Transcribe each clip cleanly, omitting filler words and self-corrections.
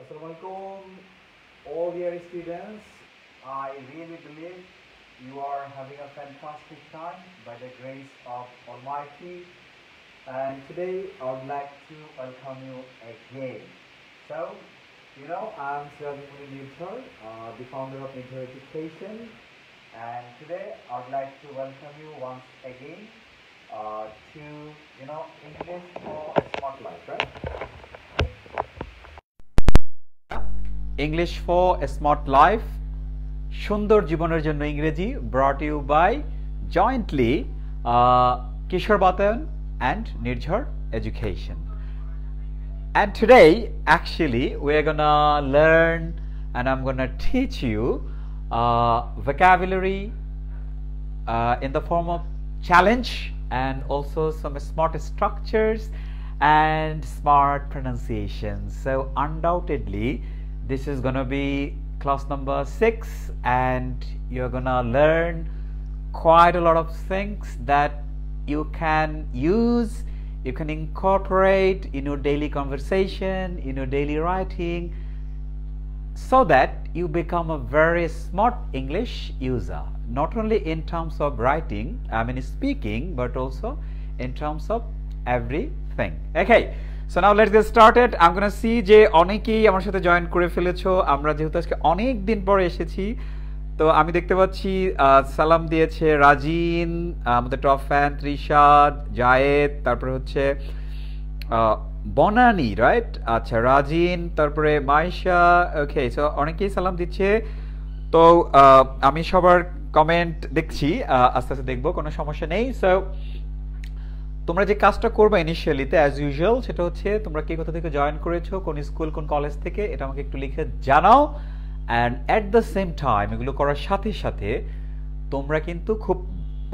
Assalamualaikum, all dear students. I really believe you are having a fantastic time by the grace of Almighty. And today I would like to welcome you again. So, I'm Sirajul Nirchar, the founder of Nirchar Education. And today I would like to welcome you once again to, English for a Smart Life, right? English for a Smart Life, সুন্দর জীবনের জন্য ইংরেজি, brought to you by jointly Kishore Batayan and Nirchar Education. And today actually we're gonna learn and I'm gonna teach you vocabulary in the form of challenge and also some smart structures and smart pronunciations. So undoubtedly this is gonna be class number 6 and you're gonna learn quite a lot of things that you can use, you can incorporate in your daily conversation, in your daily writing, so that you become a very smart English user, not only in terms of writing, speaking, but also in terms of everything. Okay, so now let's get started. I'm gonna see যে অনেকেই আমার সাথে join করে ফেলেছো। আমরা যেহেতু আজকে অনেক দিন পরে এসেছি, তো আমি দেখতে পাচ্ছি সালাম দিয়েছে রাজিন, আমাদের টপ ফ্যান ত্রিশাদ, জায়েদ, তারপরে হচ্ছে বনানি, রাইট? আচ্ছা, রাজিন, তারপরে মাইশা। ওকে, সো অনেকেই সালাম দিচ্ছে। তো আমি সবার কমেন্ট দেখছি, আস্তে আস্তে দেখবো, কোনো সমস্যা নেই। সো তোমরা যে কাজটা করবে ইনিশিয়ালিতে অ্যাজ ইউজুয়াল, সেটা হচ্ছে তোমরা কে কোথা থেকে জয়েন করেছো, কোন স্কুল কোন কলেজ থেকে, এটা আমাকে একটু লিখে জানাও। And at the same time এগুলো করার সাথে সাথে তোমরা কিন্তু খুব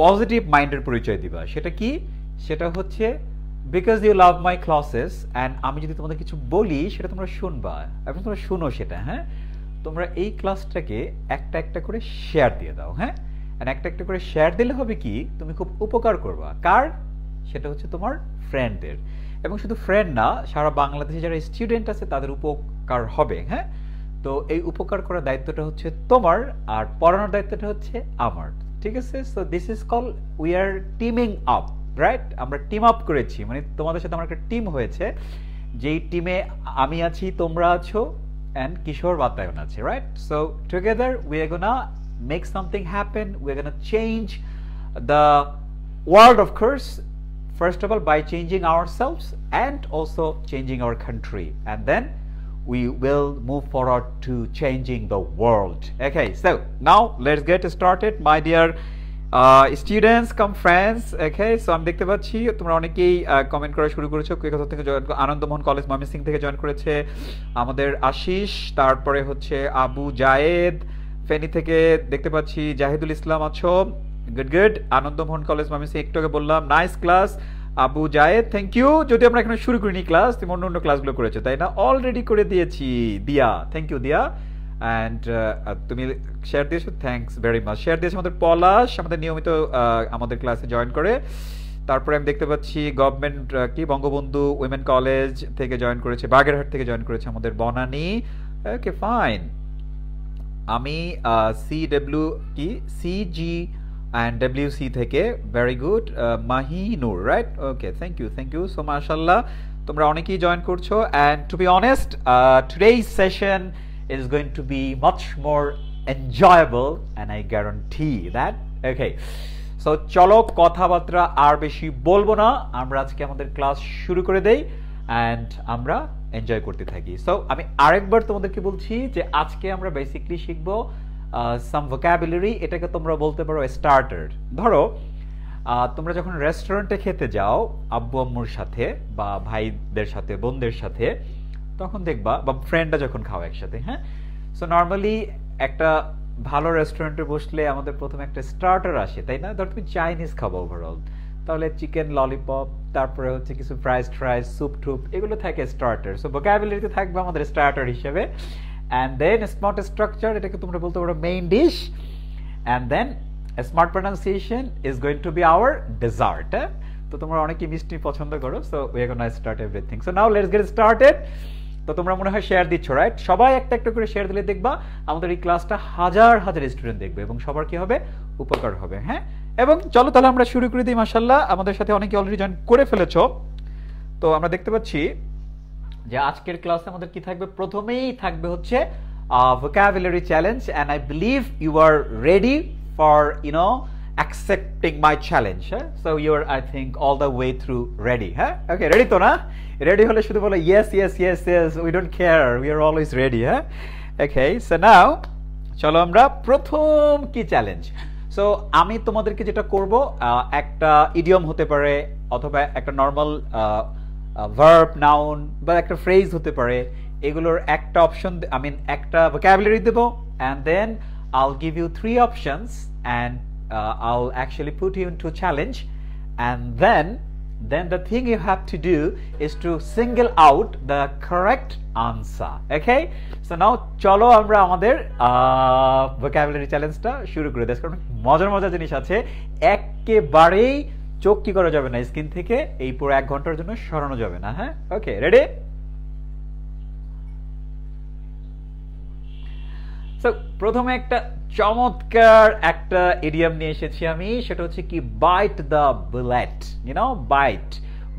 পজিটিভ মাইন্ডের পরিচয় দিবা। সেটা কি? সেটা হচ্ছে because you love my classes, and আমি যদি তোমাদের কিছু বলি সেটা তোমরা শুনবা এবং তোমরা শুনো সেটা। হ্যাঁ, তোমরা এই ক্লাসটাকে একটা একটা করে শেয়ার দিয়ে দাও। হ্যাঁ, অ্যান্ড একটা একটা করে শেয়ার দিলে হবে কি, তুমি খুব উপকার করবা। কার? সেটা হচ্ছে তোমার ফ্রেন্ডদের, এবং শুধু ফ্রেন্ড না, সারা বাংলাদেশে যারা স্টুডেন্ট আছে তাদের উপকার হবে। হ্যাঁ, তো এই উপকার করার দায়িত্বটা হচ্ছে তোমার, আর পড়ানোর দায়িত্বটা হচ্ছে আমার। ঠিক আছে? So this is call we are teaming up, right? আমরা টিম আপ করেছি, মানে তোমাদের সাথে আমার একটা টিম হয়েছে, যেই টিমে আমি আছি, তোমরা আছো, অ্যান্ড কিশোর বাতায়ন আছে, right? So together we are gonna make something happen, we are gonna change the world, of course, first of all by changing ourselves and also changing our country, and then we will move forward to changing the world. Okay, so now let's get started, my dear students come friends. Okay, so আমি দেখতে পাচ্ছি তোমরা অনেকেই comment করা শুরু করেছো। কোথা থেকে জয়েন? আনন্দমোহন কলেজ ময়মনসিংহ থেকে জয়েন করেছে আমাদের আশিস, তারপরে হচ্ছে আবু জায়েদ, ফেনী থেকে দেখতে পাচ্ছি জাহিদুল ইসলাম আছো, good good. Anandamohan college Mymensingh একটু আগে বললাম, nice class Abu Zayed, thank you. যদি আমরা এখানে শুরু করিনি ক্লাস, তুমি অন্য অন্য ক্লাসগুলো করেছো তাই না? অলরেডি করে দিয়েছি। দিয়া, থ্যাংক ইউ দিয়া। অ্যান্ড তুমি শেয়ার দিয়েছো, থ্যাংকস ভেরি মাচ। শেয়ার দিয়েছো আমাদের পলাশ, আমাদের নিয়মিত আমাদের ক্লাসে জয়েন করে। তারপরে আমি দেখতে পাচ্ছি গভর্নমেন্ট বঙ্গবন্ধু উইমেন কলেজ থেকে জয়েন করেছে, বাগেরহাট থেকে জয়েন করেছে আমাদের বনানী। ওকে, ফাইন। আমি সিজি and WC থেকে, very good. Mahinur, right? Okay, thank you. So mashallah, তোমরা অনেকেই জয়েন করছো, and to be honest, today's session is going to be much more enjoyable, and I guarantee that. Okay, so চলো কথাবার্তা আর বেশি বলবো না, আমরা আজকে আমাদের ক্লাস শুরু করে দেই and আমরা এনজয় করতে থাকি। সো আমি আরেকবার তোমাদেরকে বলছি যে আজকে আমরা বেসিক্যালি শিখবো সাম ভোকাবুলারি। এটাকে তোমরা বলতে পারো স্টার্টার। ধরো তোমরা যখন রেস্টুরেন্টে খেতে যাও আব্বু আম্মুর সাথে বা ভাইদের সাথে বোনদের সাথে, তখন দেখবা, বা ফ্রেন্ডরা যখন খাও একসাথে, হ্যাঁ, সো নর্মালি একটা ভালো রেস্টুরেন্টে বসলে আমাদের প্রথমে একটা স্টার্টার আসে, তাই না? ধর তুমি চাইনিজ খাবো ওভারঅল, তাহলে চিকেন ললিপপ, তারপরে হচ্ছে কিছু ফ্রাইজ, স্যুপ টুপ, এগুলো থাকে স্টার্টার। সো ভোকাবুলারিতে থাকবে আমাদের স্টার্টার হিসেবে। And then smart structure, এটাকে তোমরা বলতে পারো main dish, and then a smart pronunciation is going to be our dessert. তো তোমরা অনেকেই মিষ্টি পছন্দ করো, so we are going to start everything. So now let's get started. তো তোমরা মনে হয় শেয়ার দিচ্ছ, রাইট? সবাই একটা একটা করে শেয়ার দিলে দেখবা আমাদের এই ক্লাসটা হাজার হাজার স্টুডেন্ট দেখবে এবং সবার কি হবে, উপকার হবে। হ্যাঁ, এবং চলো তাহলে আমরা শুরু করে দিই। মাশাআল্লাহ, আমাদের সাথে অনেকে অলরেডি জয়েন করে ফেলেছো। তো আমরা দেখতে পাচ্ছি যে আজকের ক্লাসে আমাদের কি থাকবে, প্রথমেই থাকবে হচ্ছে vocabulary challenge, and I believe you are ready for accepting my challenge. So you are, I think, all the way through ready. Okay, ready to na? Ready hole shudhu bolo yes yes yes yes, we don't care, we are always ready. Okay, so now chalo আমরা প্রথম কি challenge. So আমি তোমাদেরকে যেটা করব, একটা idiom হতে পারে অথবা একটা নরমাল ভার্ব, নাউন বা একটা ফ্রেজ হতে পারে, এগুলোর একটা অপশন, আই মিন একটা ভোকাবুলারি দেব, and then I'll give you 3 options and I'll actually put you into challenge, and then the thing you have to do is to single out the correct answer. Okay, so now চলো আমরা আমাদের vocabulary চ্যালেঞ্জটা শুরু করে দিই। কারণ মজার মজার জিনিস আছে, একেবারেই চোখ কি করা যাবে না স্ক্রিন থেকে, এই পুরো 1 ঘন্টার জন্য সরানো যাবে না। হ্যাঁ, ওকে, রেডি? সো প্রথমে একটা চমৎকার একটা ইডিয়ম নিয়ে এসেছি আমি, সেটা হচ্ছে কি bite the bullet. Bite,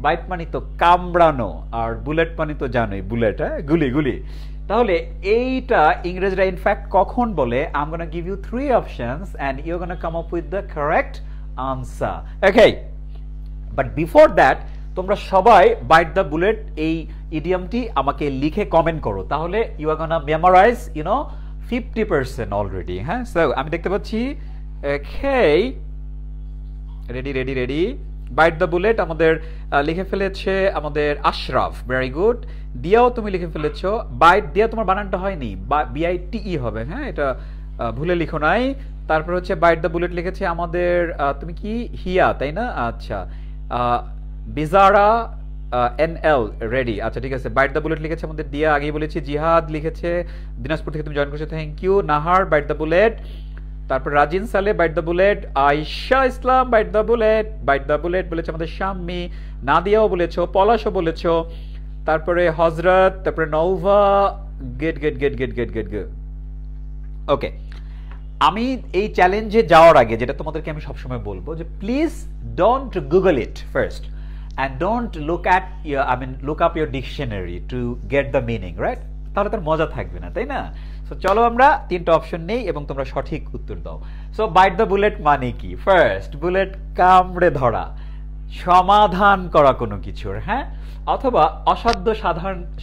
bite মানে তো কামড়ানো, আর বুলেট মানে তো জানোই, বুলেট, গুলি গুলি। তাহলে এইটা ইংরেজরা ইনফ্যাক্ট কখন বলে? I am gonna give you 3 options and you're gonna come up with the correct answer. Okay, but before that তোমরা সবাই বাইট দ্য বুলেট এই ইডিয়মটি আমাকে লিখে কমেন্ট করো, তাহলে you are gonna memorize 50% already. হ্যাঁ, সো আমি দেখতে পাচ্ছি। Okay, ready ready ready. Bite the bullet আমাদের লিখে ফেলেছে আমাদের আশরাফ, ভেরি গুড। দিয়াও তুমি লিখে ফেলেছো। বাইট দিয়া তোমার বানানটা হয়নি, BITE হবে। হ্যাঁ, এটা ভুলে লিখো নাই। তারপর হচ্ছে বাইট দ্য বুলেট লিখেছে আমাদের তুমি কি হিয়া, তাই না? আচ্ছা, বিজারা NL রেডি। আচ্ছা, ঠিক আছে, বাইট দ্য বুলেট লিখেছে আমাদের দিয়া, আগেই বলেছি। জিহাদ লিখেছে দিনাজপুর থেকে, তুমি জয়েন করেছো, thank you. Nahar bite the bullet. তারপর Rajin Saleh bite the bullet. Ayesha Islam bite the bullet, bite the bullet বলেছে আমাদের শাম্মী। নাদিয়াও বলেছো, পলাশও বলেছো। তারপরে হজরত, তারপরে নৌভা, get get get get get get get. Okay, আমি এই চ্যালেঞ্জে যাওয়ার আগে যেটা তোমাদেরকে আমি সবসময় বলবো যে please don't Google it first and don't look up your dictionary to get the meaning, right? তাহলে তার মজা থাকবে না, তাই না? সো চলো আমরা 3টা অপশন নেই এবং তোমরা সঠিক উত্তর দাও। সো বাইট দ্য বুলেট মানে কি? ফার্স্ট, বুলেট কামড়ে ধরা, সমাধান করা কোনো কিছুর, হ্যাঁ, অথবা অসাধ্য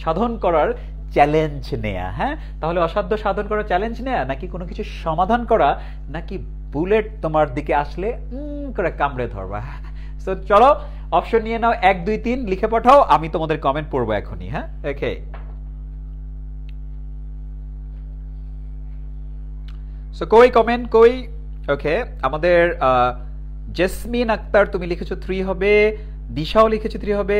সাধন করার চ্যালেঞ্জ নেয়া। হ্যাঁ, তাহলে অসাধ্য সাধন করার চ্যালেঞ্জ নেয়া, নাকি কোনো কিছু সমাধান করা, নাকি বুলেট তোমার দিকে আসলে করে কামড়ে ধরবা? সো চলো অপশন নিয়ে নাও, 1 2 3 লিখে পাঠাও, আমি তোমাদের কমেন্ট পড়বো এখনই। হ্যাঁ, ওকে। সো কই কমেন্ট কই? ওকে, আমাদের জেসমিন আক্তার তুমি লিখেছো 3 হবে, দিশাও লিখেছো 3 হবে,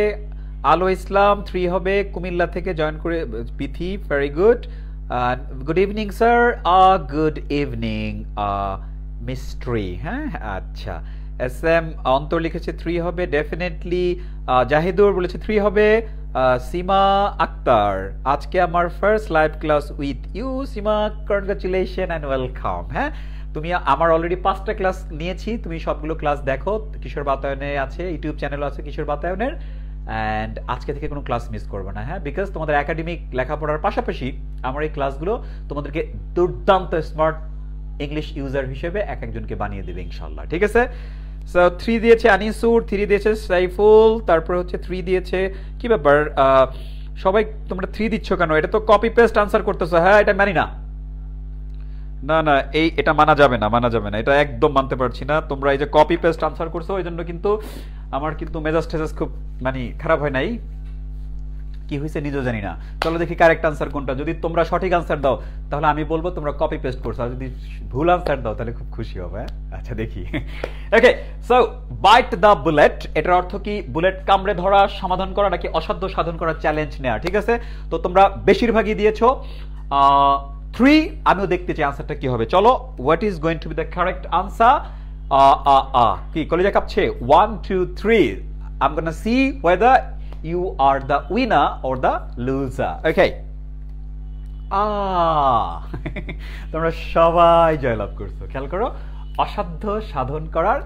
আলো ইসলাম 3 হবে, কুমিল্লা থেকে জয়েন করে পিথি, very good. Good evening sir, good evening Mistry. হ্যাঁ, আচ্ছা। SM অন্তর লিখেছে 3 হবে, ডেফিনেটলি। জাহিদুর বলেছে 3 হবে। সীমা আক্তার, আজকে আমার first live class with you. Seema, congratulation and welcome. হ্যাঁ, তুমি আমার অলরেডি 5টা ক্লাস নিয়েছি, তুমি সবগুলো ক্লাস দেখো, কিশোর বাতায়নে আছে, ইউটিউব চ্যানেল আছে কিশোর বাতায়নের, অ্যান্ড আজকে থেকে কোনো ক্লাস মিস করবে না। হ্যাঁ, বিকজ তোমাদের একাডেমিক লেখাপড়ার পাশাপাশি আমার এই ক্লাসগুলো তোমাদেরকে দুর্দান্ত স্মার্ট ইংলিশ ইউজার হিসেবে একজনকে বানিয়ে দেবে ইনশাল্লাহ, ঠিক আছে? সো 3 দিয়েছে আনিসুর, 3 দিয়েছে সাইফুল, তারপর হচ্ছে 3 দিয়েছে, কি ব্যাপার সবাই তোমরা 3 দিচ্ছ কেন? এটা তো কপি পেস্ট আনসার করতেছো। হ্যাঁ, এটা মানি না, না না, এটা মানা যাবে না, মানা যাবে না, এটা একদম মানতে পারছি না। তোমরা এই যে কপি পেস্ট আনসার করছো, ওই জন্য কিন্তু আমার কিন্তু মেজাজ টেজাজ খুব খারাপ হয় নাই, কি হয়েছে নিজেও জানি না। চলো দেখি কারেক্ট আনসার কোনটা। যদি তোমরা সঠিক আনসার দাও তাহলে আমি বলবো তোমরা কপি পেস্ট করছো, আর যদি ভুল আনসার দাও তাহলে খুব খুশি হবে। আচ্ছা দেখি। ওকে, সো বাইট দ্য বুলেট, এটার অর্থ কি? বুলেট কামড়ে ধরা, সমাধান করা, নাকি অসাধ্য সাধন করা, চ্যালেঞ্জ নেওয়া, ঠিক আছে? তো তোমরা বেশিরভাগই দিয়েছো 3। আমিও দেখতে চাই আনসারটা কি হবে। চলো, what is going to B the correct answer? কি কলেজা কাঁপছে? 1 2 3 I'm gonna see whether you are the winner or the loser. Okay. তোমরা সবাই জয়লাভ করছো। খেয়াল করো, অসাধ্য সাধন করার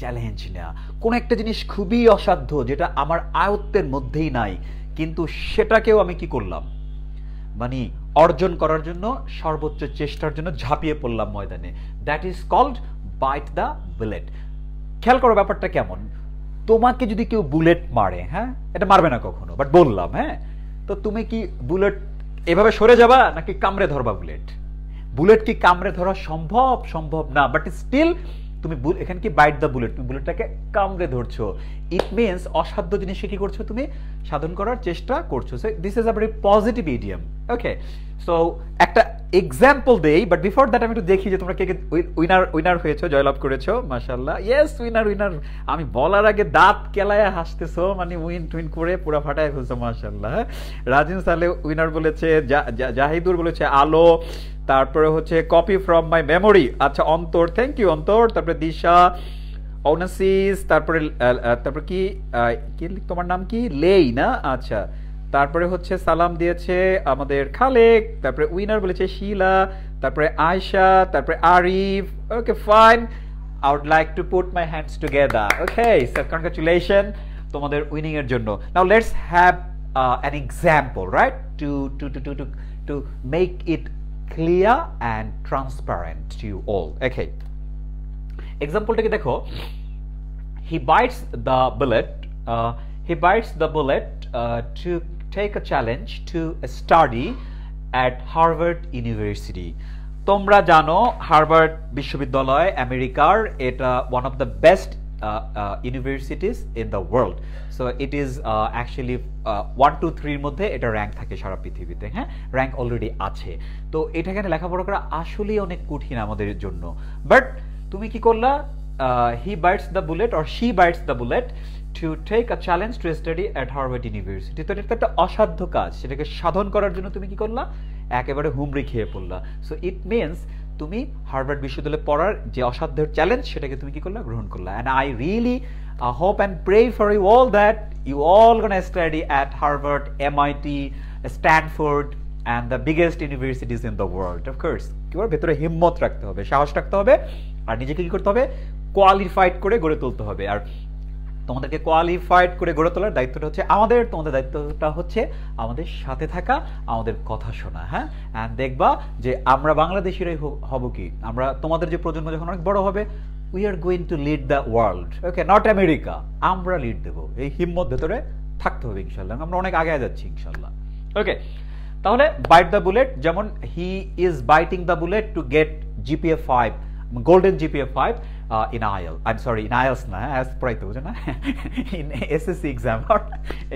চ্যালেঞ্জ নেওয়া। কোন একটা জিনিস খুবই অসাধ্য, যেটা আমার আয়ত্তের মধ্যেই নাই, কিন্তু সেটাকেও আমি কি করলাম, মানে অর্জন করার জন্য সর্বোচ্চ চেষ্টার জন্য ঝাঁপিয়ে পড়লাম ময়দানে। That is called bite the bullet. খেয়াল করো ব্যাপারটা কেমন। তোমাকে যদি কেউ বুলেট মারে, হ্যাঁ, এটা মারবে না কখনো, বাট বললাম, হ্যাঁ, তো তুমি কি বুলেট এভাবে সরে যাবা নাকি কামড়ে ধরবা বুলেট? বুলেট কি কামড়ে ধরা সম্ভব? সম্ভব না, বাট স্টিল তুমি এখানে কি বাইট দ্য বুলেট, তুমি বুলেটটাকে কামড়ে ধরছো। ইট মিনস অসাধ্য জিনিসকে কি করছো, তুমি সাধন করার চেষ্টা করছো। So this is a very positive idiom. Okay, so একটা এক্সাম্পল দেই, বাট বিফোর দ্যাট আমি একটু দেখি যে তোমরা কে কে উইনার হয়েছো, জয়লাভ করেছো। মাশাআল্লাহ, ইয়েস, উইনার। আমি বলার আগে দাঁত কেলায়া হাসতেছো, মানে উইন টুইন করে পুরো ফাটায় ফেলছো। মাশাআল্লাহ। রাজিন সালে উইনার বলেছে, জাহিদুর বলেছে আলো, তারপরে হচ্ছে কপি ফ্রম মাই মেমোরি। আচ্ছা, অন্তর, থ্যাংক ইউ অন্তর। তারপরে দিশা, অনাসিস, তারপরে কি তোমার নাম কি, লেই না? আচ্ছা, তারপরে হচ্ছে সালাম দিয়েছে আমাদের খালেক, তারপরে উইনার বলেছে শিলা, তারপরে আয়শা, তারপরে Arif. Okay, fine, I would like to put my hands together. Okay, so congratulation তোমাদের উইনিং এর জন্য। Now let's have an example, right, to make it clear and transparent to you all. Okay, এক্সাম্পলটাকে দেখো। He bites the bullet to take a challenge to study at Harvard University. তোমরা জানো Harvard বিশ্ববিদ্যালয় আমেরিকার, এটা one of the best universities in the world. So it is actually 1 to 3 এর মধ্যে এটা rank থাকে সারা পৃথিবীতে। হ্যাঁ, র্যাঙ্ক অলরেডি আছে। তো এটা এখানে লেখাপড়া করা আসলেই অনেক কঠিন আমাদের জন্য। বাট তুমি কি করলা, he bites the bullet or she bites the bullet to take a challenge to study at Harvard University. তো এটা একটা অসাধ্য কাজ, সেটাকে সাধন করার জন্য তুমি কি করলা, একেবারে হুমড়ি খেয়ে পড়লা। সো ইট মিনস তুমি হার্ভার্ড বিশ্ববিদ্যালয়ে পড়ার যে অসাধ্যের চ্যালেঞ্জ, সেটাকে তুমি কি করলা, গ্রহণ করলা। And I really hope and pray for you all that you all gonna study at Harvard, MIT, Stanford and the biggest universities in the world. Of course, তোমার ভেতরে হিম্মত রাখতে হবে, সাহস রাখতে হবে, আর নিজেকে কি করতে হবে, কোয়ালিফাইড করে গড়ে তুলতে হবে। আর তোমাদেরকে কোয়ালিফাইড করে গড়ে তোলার দায়িত্বটা হচ্ছে আমাদের, তোমাদের দায়িত্বটা হচ্ছে আমাদের সাথে থাকা, আমাদের কথা শোনা। হ্যাঁ, অ্যান্ড দেখবা যে আমরা বাংলাদেশিরাই হব কি, আমরা তোমাদের যে প্রজন্ম যখন অনেক বড় হবে, we are going to lead the world. Okay, not America, আমরা লিড দেবো। এই হিম্মত ভেতরে থাকতে হবে ইনশাল্লাহ, আমরা অনেক আগে যাচ্ছি ইনশাল্লাহ। ওকে, তাহলে বাইট দ্য বুলেট, যেমন he is biting the bullet to get GPA 5, golden GPA 5 in IELTS. I'm sorry, in IELTS na, as পড়াইতে বুঝো না, in SSC exam or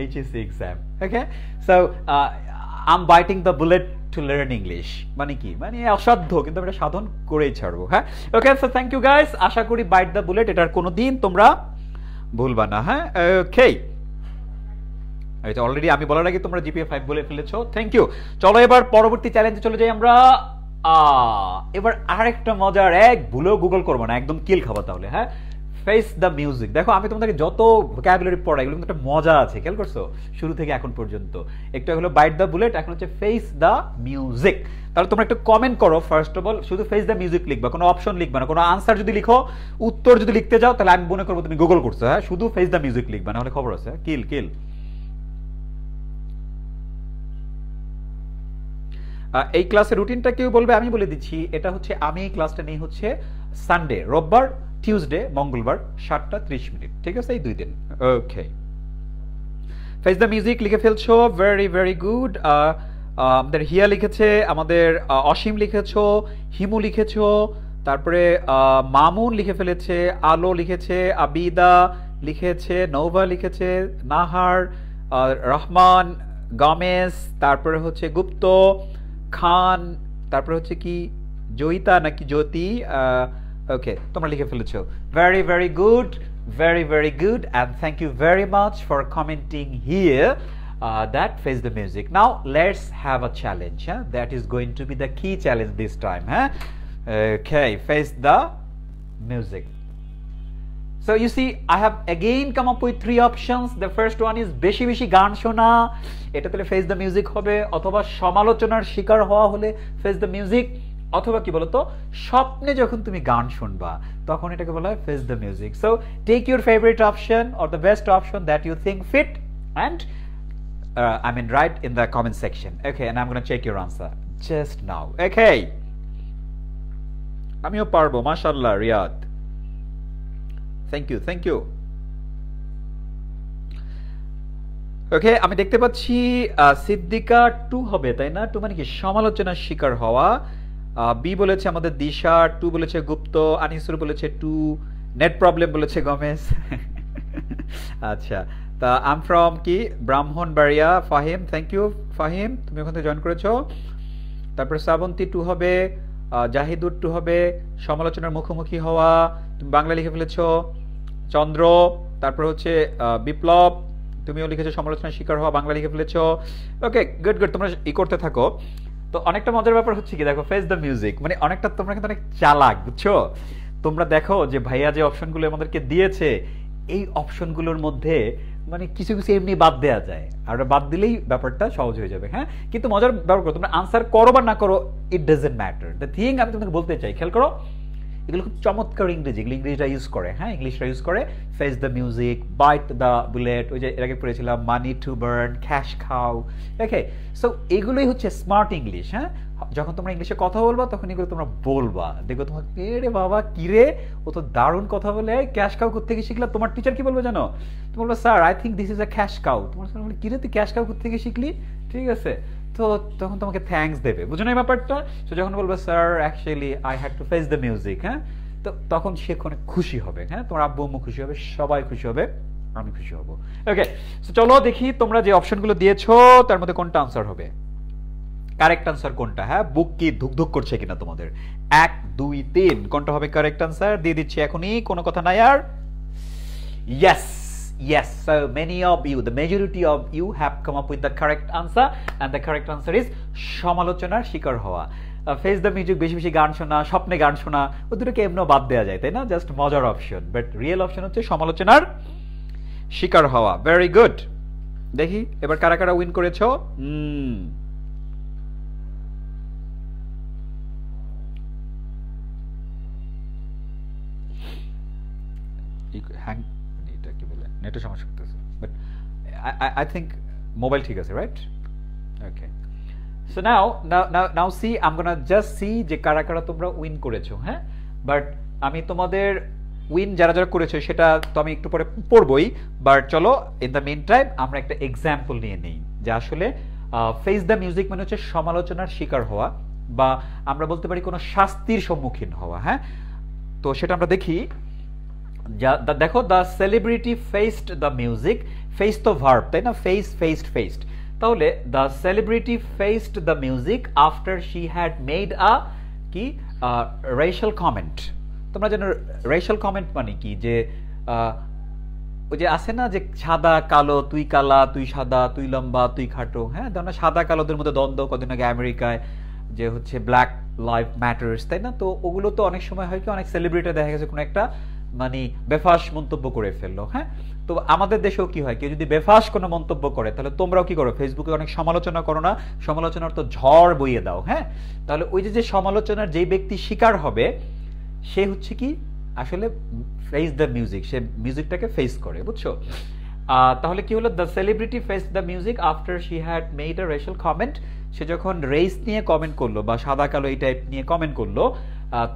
HSC exam. Okay, so I'm biting the bullet to learn English. মানে কি, মানে অসাধ্য, কিন্তু আমি এটা সাধন করেই ছাড়বো। হ্যাঁ, ওকে, সো থ্যাংক ইউ গাইস। আশা করি বাইট দ্য বুলেট এটার কোনোদিন তোমরা ভুলবা না। হ্যাঁ, ওকে, এটা অলরেডি আমি বলার আগে তোমরা GPA 5 বলে ফেলেছো। Thank you. চলো এবার পরবর্তী চ্যালেঞ্জে চলে যাই আমরা। এবার আরেকটা মজার, এক ভুলেও গুগল করবো না, একদম কিল খাবো তাহলে। হ্যাঁ, ফেস দ্য মিউজিক। দেখো আমি তোমাদেরকে যত ভোকাবুলারি পড়াই, এগুলো কিন্তু একটা মজা আছে, খেয়াল করছো শুরু থেকে এখন পর্যন্ত। একটা হলো বাইট দ্য বুলেট, এখন হচ্ছে ফেস দ্য মিউজিক। তাহলে তোমরা একটু কমেন্ট করো। ফার্স্ট অফ অল শুধু ফেস দ্য মিউজিক লিখবা, কোনো অপশন লিখবা না। কোনো আনসার যদি লিখো, উত্তর যদি লিখতে যাও, তাহলে আমি মনে করবো তুমি গুগল করছো। হ্যাঁ, শুধু ফেস দ্য মিউজিক লিখবা, নাহলে খবর আছে। কিল কিল। এই ক্লাসের রুটিনটা কেউ বলবে? আমি বলে দিচ্ছি। এটা হচ্ছে, আমি এই ক্লাসটা নেই হচ্ছে সানডে, রোববার, টিউসডে, মঙ্গলবার 7:30। ঠিক আছে, এই 2 দিন। ওকে, ফেস দ্য মিউজিক লিখে ফেলছো, ভেরি ভেরি গুড। আমাদের হিয়া লিখেছে, আমাদের অসীম লিখেছো, হিমু লিখেছো, তারপরে মামুন লিখে ফেলেছে, আলো লিখেছে, আবিদা লিখেছে, নৌভা লিখেছে, নাহার, রহমান, গামেস, তারপরে হচ্ছে গুপ্ত, খান, তারপরে হচ্ছে কি জয়িতা নাকি জ্যোতি। ওকে, তোমরা লিখে ফেলেছো, very very good, very very good, and thank you very much for commenting here that face the music. Now let's have a challenge. That is going to be the key challenge this time. Okay, face the music. So you see, I have again come up with 3 options. The first one is বেশি বেশি গান শোনা, এটা তাহলে face the music হবে, অথবা সমালোচনার শিকার হওয়া হলে ফেস দ্য মিউজিক, অথবা কি বলতো স্বপ্নে যখন তুমি গান শুনবা তখন এটাকে বলা হয় face the music. So take your favourite option or the best option that you think fit and write in the comment section. Okay, and I'm going to check your answer just now. Okay, আমিও পারবো, মাশাআল্লাহ Riyad, thank you. ওকে, আমি দেখতে পাচ্ছি সিদ্দিকা 2 হবে, তাই না? 2 মানে কি সমালোচনার শিকার হওয়া। বি বলেছে আমাদের দিশা, 2 বলেছে গুপ্ত, আনিসুর বলেছে 2, নেট প্রবলেম বলেছে গমেশ। আচ্ছা, তা আম ফ্রম কি ব্রাহ্মণবাড়িয়া, ফাহিম, থ্যাংক ইউ ফাহিম, তুমি ওখান থেকে জয়েন করেছো। তারপরে শ্রাবন্তী 2 হবে, জাহিদুর 2 হবে, সমালোচনার মুখোমুখি হওয়া, তুমি বাংলা লিখে ফেলেছো। চন্দ্র, তারপর হচ্ছে বিপ্লব, তুমিও লিখেছো সমালোচনার শিকার হওয়া, বাংলা লিখে ফেলেছো। ওকে, গুড, তোমরা করতে থাকো। তো অনেকটা মজার ব্যাপার হচ্ছে কি, দেখো ফেস দ্য মিউজিক মানে অনেকটা, তোমরা কিন্তু অনেক চালাক, বুঝছো? তোমরা দেখো যে ভাইয়া যে অপশনগুলো আমাদেরকে দিয়েছে, এই অপশনগুলোর মধ্যে মানে কিছু কিছু এমনি বাদ দেওয়া যায়, আর বাদ দিলেই ব্যাপারটা সহজ হয়ে যাবে। হ্যাঁ, কিন্তু মজার ব্যাপার করো, তোমরা আনসার করো বা না করো, it doesn't matter. The thing আমি তোমাকে বলতে চাই, খেয়াল করো, এগুলো খুব চমৎকার ইংরেজি, এগুলো ইংরেজিটা ইউজ করে। হ্যাঁ, ইংলিশটা ইউজ করে। Face the music, byte the bullet, ওই যে এর আগে পড়েছিলাম মানি টু বার্ন, ক্যাশ খাও। ওকে, সো এগুলোই হচ্ছে স্মার্ট ইংলিশ। হ্যাঁ, যখন তোমরা ইংলিশে কথা বলবা তখন এগুলো তোমরা বলবা, দেখো তোমার রে বাবা কিরে, ও তো দারুণ কথা বলে, ক্যাশ খাও কোত্থেকে শিখলা? তোমার টিচার কি বলবে জানো? তুমি বলবো sir I think this is a cash cow. তোমার স্যার বলে কিরে তুই ক্যাশ কাউ কোত্থেকে শিখলি? ঠিক আছে, তো তখন তোমাকে থ্যাঙ্কস দেবে, বুঝো না এই ব্যাপারটা? তো যখন বলবে sir actually I had to face the music, হ্যাঁ, তো তখন সে অনেক খুশি হবে। হ্যাঁ, তোমার আব্বু আম্মু খুশি হবে, সবাই খুশি হবে, আমি খুশি হব। ওকে, সো চলো দেখি তোমরা যে অপশনগুলো দিয়েছো তার মধ্যে কোনটা আনসার হবে, কারেক্ট আনসার কোনটা। হ্যাঁ, বুক কি ধুকধুক করছে কিনা তোমাদের? 1 2 3 কোনটা হবে কারেক্ট আনসার? দিয়ে দিচ্ছি এখনই, কোনো কথা নাই আর। Yes, so many of you, the majority of you have come up with the correct answer, and the correct answer is সমালোচনার শিকার হওয়া। ফেস দ্য মিউজিক, বেশি বেশি গান শোনা, স্বপ্নে গান শোনা, ও দুটোকে এমনও বাদ দেওয়া যায়, তাই না? জাস্ট মজার অপশন, বাট রিয়েল অপশন হচ্ছে সমালোচনার শিকার হওয়া। Very good. দেখি এবার কারা কারা উইন করেছো। এটা কি বলে, নেটের সমস্যা করতেছে, বাট আই থিঙ্ক মোবাইল ঠিক আছে, right? Okay, so now see, I am gonna just see যে কারা কারা তোমরা উইন করেছো। হ্যাঁ, বাট আমি তোমাদের উইন যারা যারা করেছো সেটা তো আমি একটু পরে পড়বই, বাট চলো ইন দ্য মিন টাইম আমরা একটা এক্সাম্পল নিয়ে নিই যে আসলে ফেস দ্য মিউজিক মানে হচ্ছে সমালোচনার শিকার হওয়া, বা আমরা বলতে পারি কোনো শাস্তির সম্মুখীন হওয়া। হ্যাঁ, তো সেটা আমরা দেখি। দেখো, the celebrity faced the music, face তো ভার্ব, তাই না? ফেসড, তাহলে the celebrity faced the music after she had made আ কি রেশাল কমেন্ট। তোমরা জানো রেশাল কমেন্ট মানে কি, যে ওই যে আছে না যে সাদা কালো, তুই কালা, তুই সাদা, তুই লম্বা, তুই খাটো। হ্যাঁ, ধরো সাদা কালোদের মধ্যে দ্বন্দ্ব, কদিন আগে আমেরিকায় যে হচ্ছে ব্ল্যাক লাইফ ম্যাটার্স, তাই না? তো ওগুলো তো অনেক সময় হয় কি, অনেক সেলিব্রিটি দেখা গেছে কোনো একটা মানে বেফাস মন্তব্য করে ফেললো। হ্যাঁ, তো আমাদের দেশেও কি হয়, কেউ যদি বেফাস কোনো মন্তব্য করে তাহলে তোমরাও কি করো, ফেসবুকে অনেক সমালোচনা করো না? সমালোচনার তো ঝড় বইয়ে দাও। হ্যাঁ, তাহলে ওই যে সমালোচনার যেই ব্যক্তি শিকার হবে সে হচ্ছে কি আসলে ফেস দ্য মিউজিক, সে মিউজিকটাকে ফেস করে, বুঝছো? তাহলে কি হলো, the celebrity face the music after she had made a racial comment. সে যখন রেস নিয়ে কমেন্ট করলো বা সাদা কালো এই টাইপ নিয়ে কমেন্ট করলো,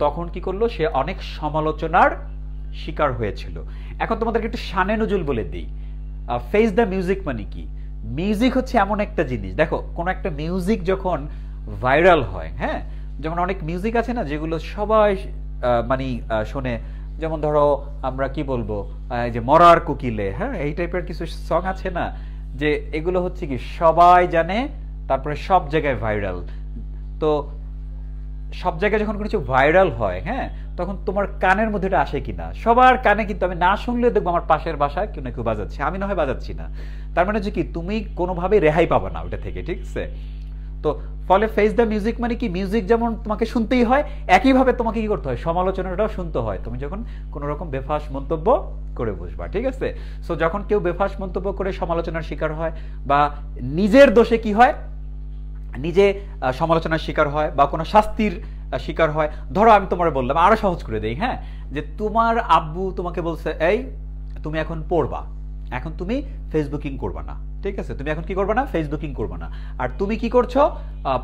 তখন কি করলো, সে অনেক সমালোচনার শিকার হয়েছিল। এখন তোমাদেরকে একটু শানে নজুল বলে দিই, ফেস দ্য মিউজিক মানে কি। মিউজিক হচ্ছে এমন একটা জিনিস, দেখো কোন একটা মিউজিক যখন ভাইরাল হয়, হ্যাঁ, যেমন অনেক মিউজিক আছে না যেগুলো সবাই মানে শোনে, যেমন ধরো আমরা কি বলবো, যে মরার কোকিলে, হ্যাঁ, এই টাইপের কিছু সং আছে না, যে এগুলো হচ্ছে কি সবাই জানে, তারপরে সব জায়গায় ভাইরাল। তো সব জায়গায় যখন কোনো কিছু ভাইরাল হয়, হ্যাঁ, তখন তোমার কানের মধ্যে এটা আসে কিনা, সবার কানে, কিন্তু আমি না শুনলে দেখবো আমার পাশের বাসায় কেউ না কেউ বাজাচ্ছে, আমি না হয় বাজাচ্ছি না। তার মানে হচ্ছে কি তুমি কোনোভাবেই রেহাই পাবা না ওটা থেকে, ঠিক আছে? তো ফলে ফেস দ্য মিউজিক মানে কি, মিউজিক যেমন তোমাকে শুনতেই হয়, একইভাবে তোমাকে কি করতে হয়, সমালোচনাটাও শুনতে হয় তুমি যখন কোনো রকম বেফাস মন্তব্য করে বসবা, ঠিক আছে? সো যখন কেউ বেফাস মন্তব্য করে সমালোচনার শিকার হয় বা নিজের দোষে কি হয়, নিজে সমালোচনার শিকার হয় বা কোনো শাস্তির শিকার হয়, ধরো আমি তোমার বললাম, আরো সহজ করে দেই, হ্যাঁ, যে তোমার আব্বু তোমাকে বলছে এই তুমি এখন পড়বা, এখন তুমি ফেসবুকিং করবা না, ঠিক আছে? তুমি এখন কি করবা না, ফেসবুকিং করবা না, আর তুমি কি করছো,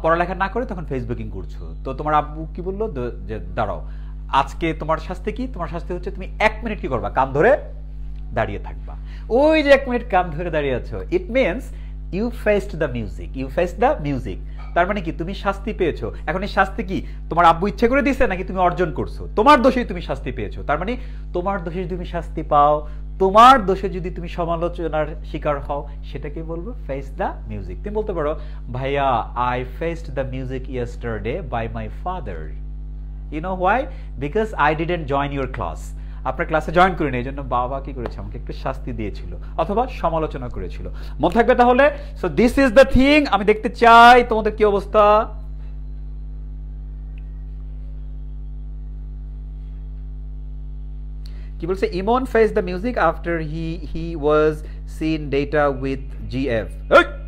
পড়ালেখা না করে তখন ফেসবুকিং করছো। তো তোমার আব্বু কি বললো যে দাঁড়াও, আজকে তোমার শাস্তি কি, তোমার শাস্তি হচ্ছে তুমি 1 মিনিট কি করবা, কান ধরে দাঁড়িয়ে থাকবা। ওই যে 1 মিনিট কান ধরে দাঁড়িয়ে আছো, it means you faced the music, you faced the music. তার মানে কি, তুমি শাস্তি পেয়েছো। এখন এই শাস্তি কি তোমার আব্বু ইচ্ছে করে দিয়েছে নাকি তুমি অর্জন করছো? তোমার দোষেই তুমি শাস্তি পেয়েছো। তার মানে তোমার দোষে যদি তুমি শাস্তি পাও, তোমার দোষে যদি তুমি সমালোচনার শিকার হও, সেটাকে বলবো ফেস দ্য মিউজিক। তুমি বলতে পারো, ভাইয়া I faced the music yesterday by my father. You know why? Because I didn't join your class. আপনার ক্লাসে জয়েন করিনি, এই জন্য বাবা কি করেছে, আমাকে একটু শাস্তি দিয়েছিল অথবা সমালোচনা করেছিল। মনে থাকবে তাহলে। So this is the thing. আমি দেখতে চাই তোমাদের কি অবস্থা। কি বলছে, Emon face the music after he was seen ডেটা উইথ জিএফ।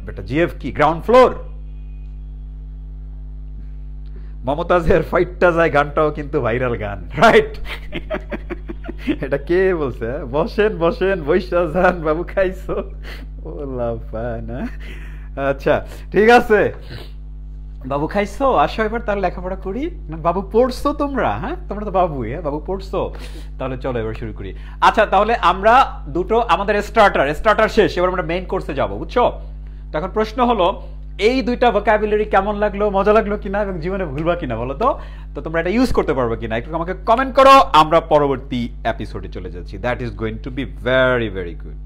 বেটা জিএফ কি, গ্রাউন্ড ফ্লোর? মমতাজের ফাইটটা যায় গানটাও কিন্তু ভাইরাল গান, রাইট? এটা কে বলছে? বসেন বসেন, বৈশা যান, বাবু খাইছো? ও লাফানা। আচ্ছা ঠিক আছে, বাবু খাইছো, আসো এবার তাহলে লেখাপড়া করি। বাবু পড়ছো তোমরা? হ্যাঁ তোমরা তো বাবুই, হ্যাঁ বাবু পড়ছো, তাহলে চলো এবার শুরু করি। আচ্ছা তাহলে আমরা দুটো, আমাদের স্টার্টার শেষ, এবার আমরা মেইন কোর্সে যাবো, বুঝছো? তখন প্রশ্ন হলো, এই দুইটা ভোকাবুলারি কেমন লাগলো, মজা লাগলো কিনা এবং জীবনে ভুলবা কিনা বলো তো? তো তোমরা এটা ইউজ করতে পারবে কিনা একটু আমাকে কমেন্ট করো। আমরা পরবর্তী এপিসোডে চলে যাচ্ছি। That is going to be very very good.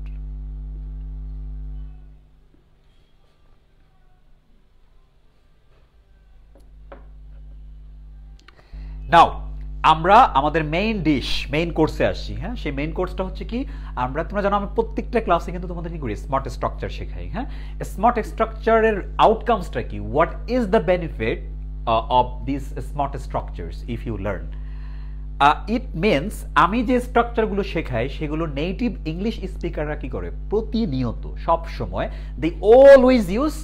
Now আমরা আমাদের মেইন ডিশ, মেইন কোর্সে আসছি। হ্যাঁ, সেই মেইন কোর্সটা হচ্ছে কি, আমরা, তোমরা জানো আমি প্রত্যেকটা ক্লাসে কিন্তু তোমাদের কি করি, স্মার্ট স্ট্রাকচার শেখাই। হ্যাঁ, স্মার্ট স্ট্রাকচারের আউটকামসটা কি, what is the benefit of this smart structures if you learn. It means আমি যে স্ট্রাকচারগুলো শেখাই সেগুলো নেটিভ ইংলিশ স্পিকাররা কি করে, প্রতিনিয়ত সব সময় they always use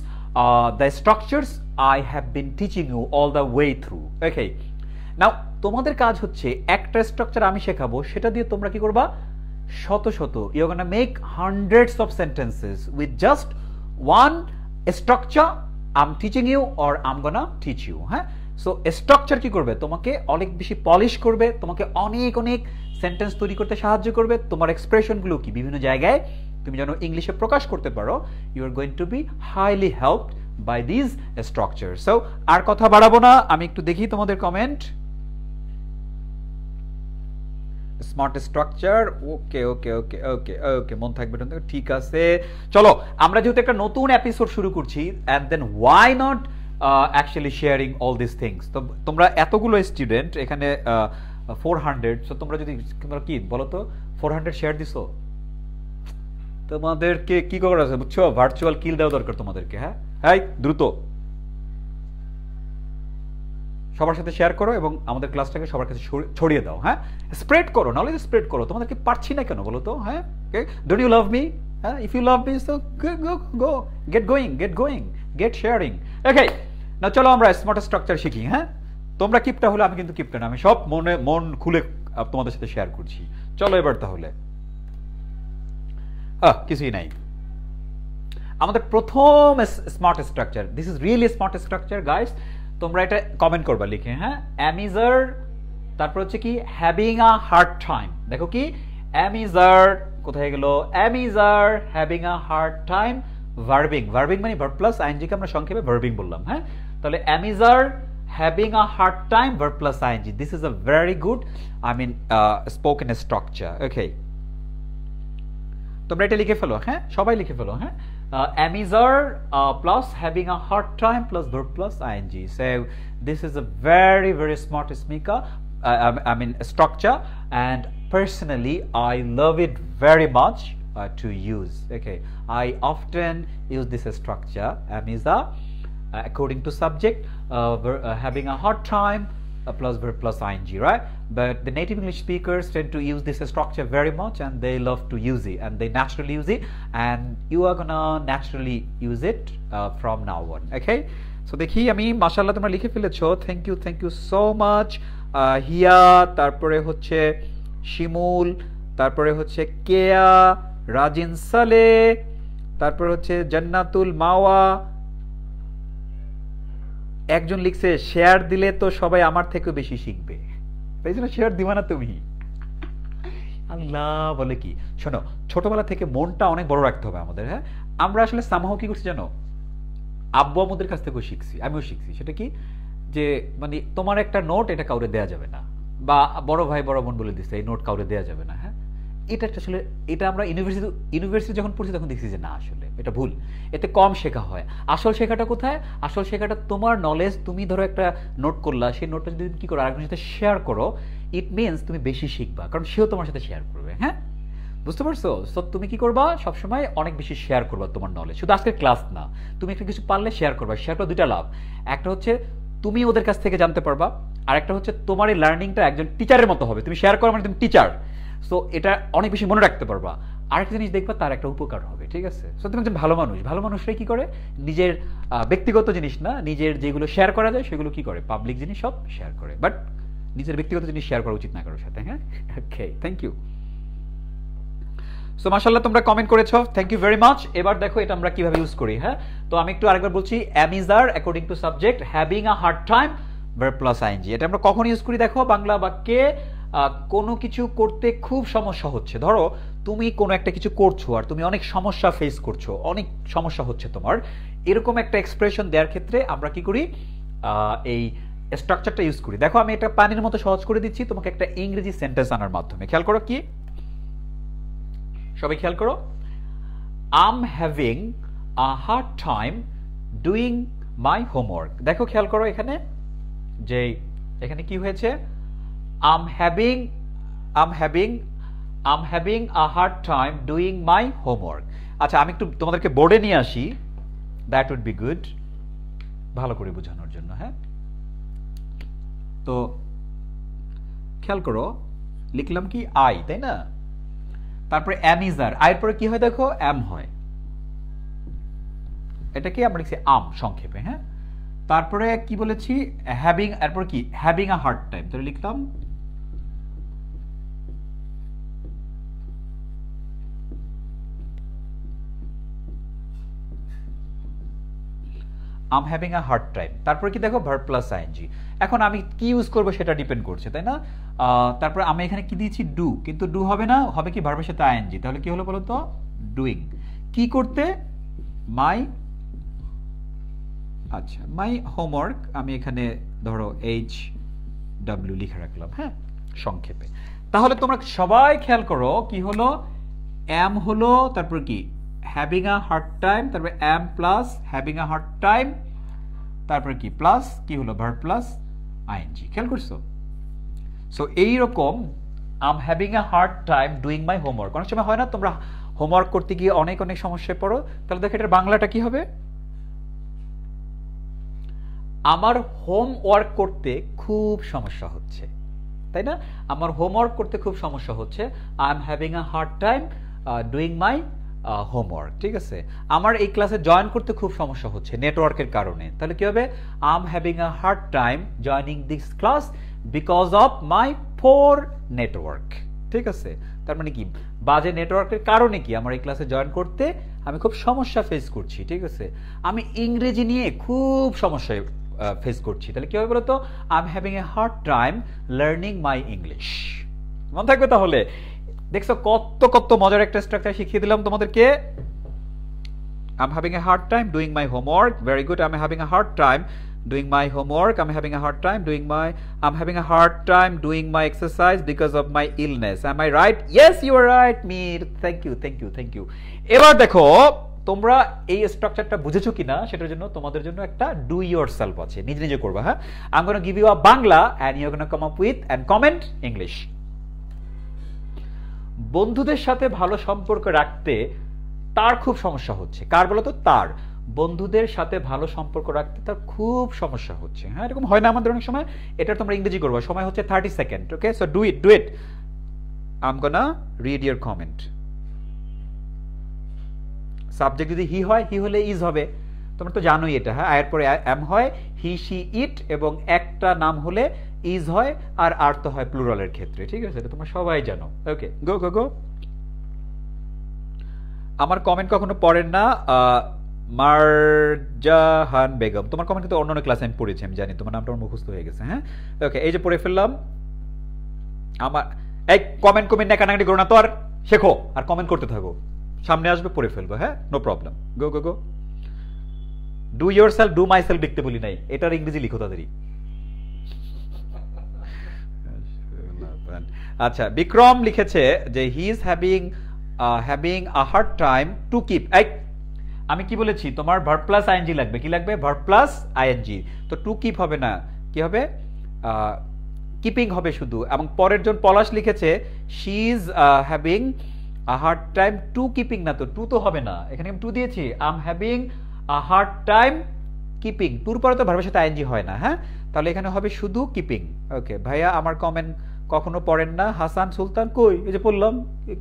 the structures I have been teaching you all the way through. Okay, now তোমাদের কাজ হচ্ছে একটা স্ট্রাকচার আমি শেখাবো, সেটা দিয়ে তোমরা কি করবা, শত শত, you gonna make hundreds of sentences with just one structure I am teaching you or I am gonna teach you. হ্যাঁ, সো স্ট্রাকচার কি করবে, তোমাকে অনেক বেশি পলিশ করবে, তোমাকে অনেক অনেক সেন্টেন্স তৈরি করতে সাহায্য করবে, তোমার এক্সপ্রেশনগুলো কি বিভিন্ন জায়গায় তুমি যেন ইংলিশে প্রকাশ করতে পারো। You are going to be highly helped by this structure. So আর কথা বাড়াবো না, আমি একটু দেখি তোমাদের কমেন্ট। Smart structure, okay okay okay okay okay, মন থাকবে, ঠিক আছে। চলো আমরা যেহেতু একটা নতুন এপিসোড শুরু করছি, and then why not actually sharing all this things. তো তোমরা এতগুলো স্টুডেন্ট এখানে 400, সো তোমরা যদি, তোমরা কি বলো তো, 400 শেয়ার দিছো, তোমাদেরকে কি করার আছে বুঝছো, ভার্চুয়াল কিল দেওয়া দরকার তোমাদেরকে। হ্যাঁ হ্যাঁ, দ্রুত সবার সাথে শেয়ার করো এবং আমাদের ক্লাসটাকে সবার কাছে ছড়িয়ে দাও। হ্যাঁ, স্প্রেড করো, নলেজ স্প্রেড করো। তোমাদেরকে পারছি না কেন বলো তো? হ্যাঁ, ডোন্ট ইউ লাভ মি? হ্যাঁ, if you love me so go get going get sharing. Okay, না চলো আমরা স্মার্ট স্ট্রাকচার শিখি। হ্যাঁ, তোমরা কিপটা হলে আমি কিন্তু কিপটা না, আমি সব মন খুলে তোমাদের সাথে শেয়ার করছি। চলো এবার তাহলে, কিছুই নাই। আমাদের প্রথম smart structure, this is really smart structure guys. তোমরা এটা কমেন্ট করবা লিখে। হ্যাঁ, অ্যামিজার, তারপর হচ্ছে কি হ্যাভিং আ হার্ড টাইম। দেখো কি অ্যামিজার কোথায় গেল, অ্যামিজার having a hard time, verbing মানে ভার্ব প্লাস আইএনজি কে আমরা সংক্ষেপে ভার্বিং বললাম। হ্যাঁ, তাহলে অ্যামিজার having a hard time, verb plus ING, this is a very good spoken structure. Okay, তোমরা এটা লিখে ফেলো। হ্যাঁ, সবাই লিখে ফেলো। হ্যাঁ, অ্যামিজার plus having a hard time plus verb plus ing. So this is a very very smart structure, and personally I love it very much to use. Okay, I often use this structure, according to subject, having a hard time, plus verb plus ing, right? But the native English speakers tend to use this structure very much, and they love to use it, and they naturally use it, and you are gonna naturally use it from now on. Okay, so দেখি আমি মাশাআল্লাহ তোমরা লিখে ফেলেছো, thank you so much. হিয়া, তারপরে হচ্ছে শিমুল, তারপরে হচ্ছে কেয়া, রাজিন সালে, তারপর হচ্ছে জান্নাতুল মাওয়া, একজন লিখছে শেয়ার দিলে তো সবাই আমার থেকে বেশি শিখবে, তাই জন্য শেয়ার দিবা না তুমি? আল্লাহ বলে কি, শোনো, ছোটবেলা থেকে মনটা অনেক বড় রাখতে হবে আমাদের। হ্যাঁ, আমরা আসলে সামহাও কি করছি জানো, আব্বু আমাদের কাছ থেকেও শিখছি, আমিও শিখছি। সেটা কি, যে মানে তোমার একটা নোট এটা কাউরে দেয়া যাবে না, বা বড় ভাই বড় বোন বলে দিচ্ছে এই নোট কাউরে দেয়া যাবে না। হ্যাঁ, এটা আসলে এটা আমরা ইউনিভার্সিটি যখন পড়ছি তখন দেখছি যে না, আসলে এটা ভুল, এতে কম শেখা হয়। আসল শেখাটা কোথায়? আসল শেখাটা তোমার নলেজ, তুমি ধরো একটা নোট করলা, সেই নোটটা যদি কি করো আরেকজনের সাথে শেয়ার করো, ইট মিনস তুমি বেশি শিখবা, কারণ সেও তোমার সাথে শেয়ার করবে। হ্যাঁ, বুঝতে পারছো? সো তুমি কি করবা, সবসময় অনেক বেশি শেয়ার করবা তোমার নলেজ, শুধু আজকের ক্লাস না, তুমি একটা কিছু পারলে শেয়ার করবা। শেয়ার করা দুইটা লাভ, একটা হচ্ছে তুমি ওদের কাছ থেকে জানতে পারবা, আর একটা হচ্ছে তোমার এই লার্নিংটা একজন টিচারের মতো হবে। তুমি শেয়ার করো মানে তুমি টিচার, সো এটা অনেক বেশি মনে রাখতে পারবা। আরেকটা জিনিস দেখবা, তার একটা উপকার হবে। ঠিক আছে, সো তুমি একজন ভালো মানুষ, ভালো মানুষরাই কি করে, নিজের ব্যক্তিগত জিনিস না, নিজের যেগুলো শেয়ার করা যায় সেগুলো কি করে, পাবলিক জিনিস সব শেয়ার করে, বাট নিজের ব্যক্তিগত জিনিস শেয়ার করা উচিত না কারোর সাথে। হ্যাঁ, ওকে, থ্যাংক ইউ। সো মাশাআল্লাহ তোমরা কমেন্ট করেছো, থ্যাংক ইউ ভেরি মাচ। এবার দেখো এটা আমরা কিভাবে ইউজ করি। হ্যাঁ, তো আমি একটু আরেকবার বলছি, am is are according to subject, having a hard time, verb plus ing। এটা আমরা কখন ইউজ করি দেখো, বাংলা বাক্যে কোনো কিছু করতে খুব সমস্যা হচ্ছে, ধরো তুমি কোনো একটা কিছু করছো আর তুমি অনেক সমস্যা ফেস করছো, অনেক সমস্যা হচ্ছে তোমার, এরকম একটা এক্সপ্রেশন দেওয়ার ক্ষেত্রে আমরা কি করি, এই স্ট্রাকচারটা ইউজ করি। দেখো আমি এটা পানির মতো সহজ করে দিচ্ছি তোমাকে একটা ইংরেজি সেন্টেন্স আনার মাধ্যমে। খেয়াল করো কি, সবাই খেয়াল করো, I'm having a hard time doing my homework. দেখো খেয়াল করো এখানে, যে এখানে কি হয়েছে, I'm having a hard time doing my homework। আচ্ছা, আমি একটু তোমাদেরকে বোর্ডে নিয়ে আসি, that would be good, ভালো করে বোঝানোর জন্য। হ্যাঁ, তো খেয়াল করো লিখলাম কি আই, তাই না, তারপরে am is are, আয়ের পরে কি হয় দেখো, am হয়, এটা কি আমরা লিখছি আম সংক্ষেপে। হ্যাঁ, তারপরে কি বলেছি, হ্যাভিং, এরপর কি, হ্যাভিং আ হার্ড টাইম, তাহলে লিখলাম I'm having a hard time, তারপরে কি দেখো, verb plus ing। এখন আমি কি ইউজ করব সেটা ডিপেন্ড করছে, তাই না। তারপরে আমি এখানে কি দিয়েছি, ডু, কিন্তু ডু হবে না, হবে কি ভার্বের সাথে ing, তাহলে কি হলো বলো তো, ডুইং। কি করতে, মাই, আচ্ছা মাই হোমওয়ার্ক, আমি এখানে ধরো HW লিখে রাখলাম। হ্যাঁ, সংক্ষেপে। তাহলে তোমরা সবাই খেয়াল করো কি হলো, am হলো, তারপর কি having a hard time, তারপরে am plus having a hard time, তারপরে কি প্লাস কি হলো, verb plus ing। খেয়াল করছো? সো এইরকম I'm having a hard time doing my homework, অনেক সময় হয় না তোমরা হোমওয়ার্ক করতে গিয়ে অনেক অনেক সমস্যায় পড়ো, তাহলে দেখো এটার বাংলাটা কি হবে, আমার হোমওয়ার্ক করতে খুব সমস্যা হচ্ছে, তাই না, আমার হোমওয়ার্ক করতে খুব সমস্যা হচ্ছে, I am having a hard time doing my homework. ঠিক আছে, আমার এই ক্লাসে জয়েন করতে খুব সমস্যা হচ্ছে নেটওয়ার্কের কারণে, তাহলে কি হবে, I am having a hard time joining this class because of my poor network. ঠিক আছে, তার মানে কি, বাজে নেটওয়ার্কের কারণে কি আমার এই ক্লাসে জয়েন করতে আমি খুব সমস্যা ফেস করছি। ঠিক আছে, আমি ইংরেজি নিয়ে খুব সমস্যায় ফেস করছি, তাহলে কি হবে বলতো, I am having a hard time learning my English. মনে থাকবে তাহলে, দেখছো কত কত মজার একটা স্ট্রাকচার শিখিয়ে দিলাম তোমাদেরকে। I am having a hard time doing my homework, very good, I am having a hard time doing my homework, I'm having a hard time doing my exercise because of my illness. Am I right? Yes, you are right, Mir. Thank you. এবার দেখো তোমরা এই স্ট্রাকচারটা বুঝেছো কিনা সেটার জন্য তোমাদের জন্য একটা ডু ইয়োরসেলফ আছে, নিজে নিজে করবা। হ্যাঁ, I'm going to give you a Bangla and you're going to come up with and comment English. বন্ধুদের সাথে ভালো সম্পর্ক রাখতে তার খুব সমস্যা হচ্ছে, কার বলো তো, তার। বন্ধুদের সাথে ভালো সম্পর্ক রাখতে তার খুব সমস্যা হচ্ছে। হ্যাঁ, এরকম হয় না আমাদের অনেক সময়? এটা তোমরা ইংরেজি করবো, সময় হচ্ছে 30 second. Okay, so do it. I am gonna read your comment. Subject যদি হি হয়, হি হলে ইজ হবে, তোমরা তো জানোই এটা। হ্যাঁ, এর পরে এম হয়, হি সি ইট, এবং একটা নাম হলে ইজ হয়, আর তো হয় প্লুরালের ক্ষেত্রে। ঠিক আছে, এটা তোমরা সবাই জানো। ওকে, গো গো গো। আমার কমেন্ট কখনো পড়েন না মারজাহান বেগম, তোমার কমেন্ট কিন্তু অন্য ক্লাসে আমি পড়েছি, আমি জানি তোমার নামটা আমার মুখস্থ হয়ে গেছে। হ্যাঁ, ওকে, এই যে পড়ে ফেললাম। আমার এই কমেন্ট নাকানাকাটি করো না তো, আর শেখো আর কমেন্ট করতে থাকো, সামনে আসবে পড়ে ফেলবো। হ্যাঁ, no problem, go go go. Do yourself, do myself লিখতে বলি নাই, এটার ইংরেজি লিখো তাড়াতাড়ি। আচ্ছা, বিক্রম লিখেছে যে হি is having a hard time to keep. আমি কি বলেছি, তোমার ভার্ব প্লাস আইএনজি লাগবে। কি লাগবে? Verb plus ING. তো টু কিপ হবে না, কি হবে? কিপিং হবে শুধু। এবং পরের জন পলাশ লিখেছে she is having a hard time to keeping, না তো টু তো হবে না, এখানে আমি টু দিয়েছি। I am having a hard time keeping, টুর পরে তো ভার্বের সাথে আইএনজি হয় না। হ্যাঁ, তাহলে এখানে হবে শুধু কিপিং। ওকে ভাইয়া, আমার কমেন্ট কখনো পড়েন না। হাসান সুলতান, কই এই যে পড়লাম,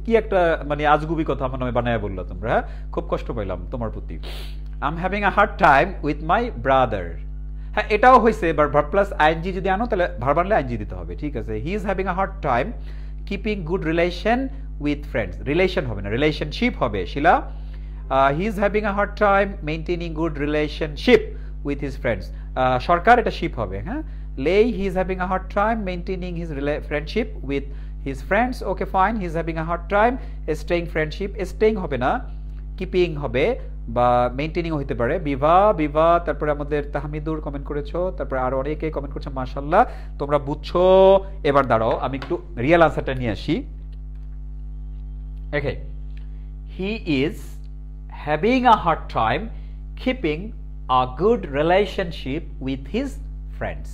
কি একটা মানে আজগুবি কথা আমার নামে বানায় বললো তোমরা। হ্যাঁ, খুব কষ্ট পাইলাম তোমার প্রতি। I am having a hard time with my brother. হ্যাঁ, এটাও হয়েছে, এবার ভার্ব প্লাস আইএনজি যদি আনো তাহলে ভার্ব আনলে আইএনজি দিতে হবে। ঠিক আছে, he is having a hard time keeping good relation with friends. Relation হবে না, রিলেশনশিপ হবে। Shila, he is having a hard time maintaining good relationship with his friends. Sarkar, এটা শিপ হবে। হ্যাঁ, Lay, he is having a hard time maintaining his friendship with his friends. Okay, fine. He is having a hard time staying friendship. Staying হবে না, keeping হবে, বা maintaining হতে পারে। বিভা, তারপরে আমাদের তাহমিদুর কমেন্ট করেছো, তারপরে আরো অনেকে কমেন্ট করছে। মাশাআল্লাহ, তোমরা বুঝছো। এবার দাঁড়াও, আমি একটু রিয়েল আনসারটা নিয়ে আসি। Okay, he is having a hard time keeping a good relationship with his friends.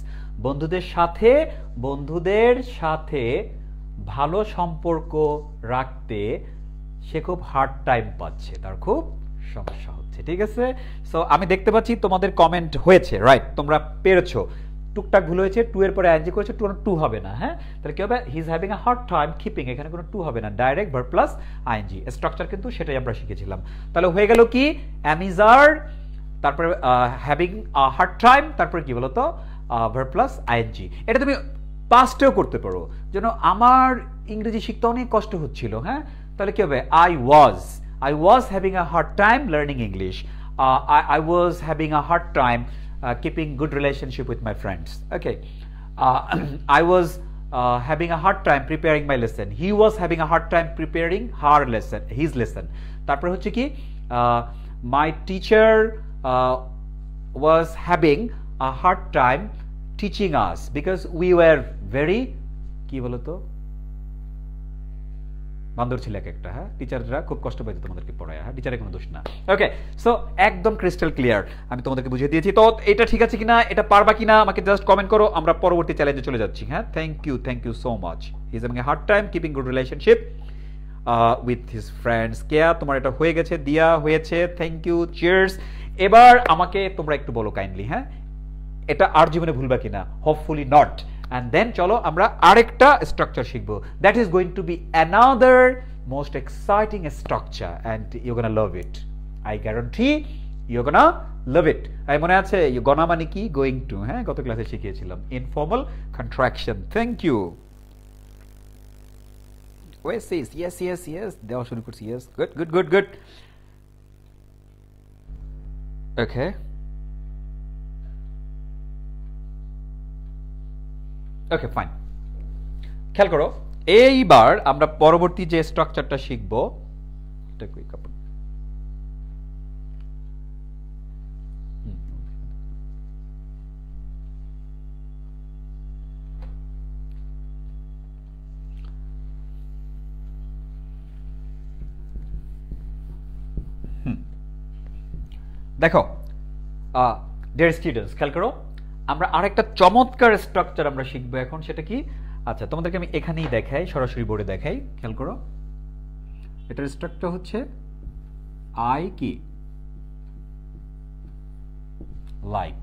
বন্ধুদের সাথে ভালো সম্পর্ক রাখতে সে খুব হার্ড টাইম পাচ্ছে, তার খুব সমস্যা হচ্ছে। ঠিক আছে, সো আমি দেখতে পাচ্ছি তোমাদের কমেন্ট হয়েছে, রাইট, তোমরা পেরেছো। টুকটাক ভুল হয়েছে, টু এর পরে আইএনজি করেছে, টু হবে না। হ্যাঁ, তাহলে কি হবে? He is having a hard time keeping, এখানে কোনো টু হবে না, direct verb plus ING. Structure কিন্তু সেটাই আমরা শিখেছিলাম। তাহলে হয়ে গেল কি? অ্যামিজার, তারপরে হ্যাভিং আ হার্ড টাইম, তারপরে কি বলতো? Verb plus ING. এটা তুমি পাস্টেও করতে পারো, যেন আমার ইংরেজি শিখতে অনেক কষ্ট হচ্ছিল। হ্যাঁ, তাহলে কি হবে? I was having a hard time learning English. I was having a hard time keeping good relationship with my friends. Okay, I was having a hard time preparing my lesson. He was having a hard time preparing his lesson. তারপর হচ্ছে কি? My teacher was having a hard time teaching us because we were very, কি বলতো, বান্দর ছিল একটা। হ্যাঁ, টিচাররা খুব কষ্ট পাইতো তোমাদেরকে পড়ায়। হ্যাঁ, টিচারের কোনো দোষ না। ওকে, সো একদম ক্রিস্টাল ক্লিয়ার আমি তোমাদেরকে বুঝিয়ে দিয়েছি। তো এটা ঠিক আছে কিনা, এটা পারবা কিনা, আমাকে জাস্ট কমেন্ট করো, আমরা পরবর্তী চ্যালেঞ্জে চলে যাচ্ছি। হ্যাঁ, thank you so much. He is having a hard time keeping good relationship with his friends. Keya, তোমার এটা হয়ে গেছে, দিয়া হয়েছে, থ্যাংক ইউ, চিয়ার্স। এবার আমাকে তোমরা একটু বলো কাইন্ডলি, হ্যাঁ, এটা আর জীবনে ভুলবা কিনা? Hopefully not. অ্যান্ড দেন চলো আমরা আরেকটা স্ট্রাকচার শিখবো, that is going to be another most exciting structure, and you gonna love it. I guarantee you gonna love it. মনে আছে গনা মানে কি? Going to. হ্যাঁ, গত ক্লাসে শিখিয়েছিলাম informal contraction. Thank you. yes দেওয়া শুরু করছি। yes, good. Okay, okay, fine. খেয়াল করো, এইবার আমরা পরবর্তী যে স্ট্রাকচারটা শিখবো, দেখো ডিয়ার স্টুডেন্টস, খেয়াল করো, আমরা আরেকটা চমৎকার স্ট্রাকচার আমরা শিখবো এখন। সেটা কি? আচ্ছা, তোমাদেরকে আমি এখানেই দেখাই, সরাসরি বোর্ডে দেখাই। খেয়াল করো, এটার স্ট্রাকচার হচ্ছে আই কি লাইক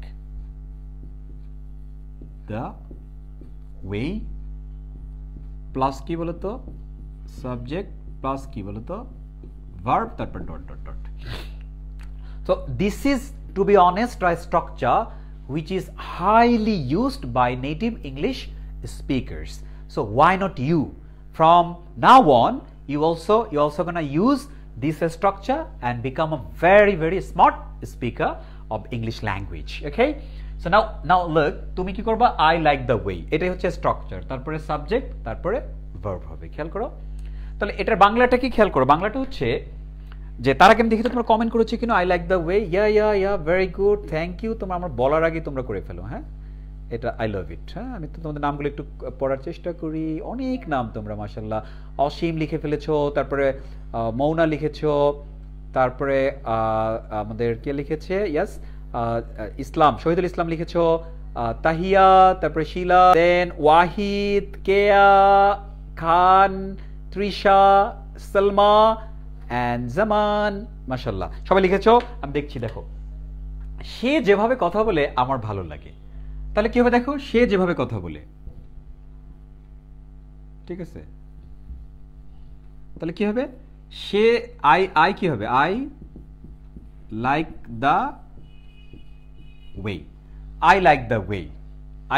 দ্য ওয়ে প্লাস কি বলতো সাবজেক্ট প্লাস কি বলতো ভার্ব তারপর dot dot dot so this is to be honest a structure which is highly used by native English speakers so why not you from now on you also gonna use this structure and become a very smart speaker of English language okay so now look তুমি কি করবা I like the way এটাই হচ্ছে structure তারপরে subject তারপরে verb হবে খেয়াল করো তাহলে এটার বাংলাটা কি খেয়াল করো বাংলাটা হচ্ছে যে তারা কেমন দেখি তোমরা কমেন্ট করেছো কিনা I like the way yeah very good thank you তোমরা আমার বলার আগে তোমরা করে ফেলো হ্যাঁ এটা I love it হ্যাঁ আমি তো তোমাদের নামগুলো একটু পড়ার চেষ্টা করি অনেক নাম তোমরা মাশাআল্লাহ অসীম লিখে ফেলেছো তারপরে মৌনা লিখেছো তারপরে আমাদের কে লিখেছে ইয়েস ইসলাম শহীদুল ইসলাম লিখেছো তাহিয়া তারপরে শিলা দেন ওয়াহিদ কেয়া খান তৃষা সালমা and জামান মাশাআল্লাহ সবাই লিখেছো আমি দেখছি দেখো সে যেভাবে কথা বলে আমার ভালো লাগে তাহলে কি হবে দেখো সে যেভাবে কথা বলে ঠিক আছে তাহলে কি হবে সে আই কি হবে I like the way I like the way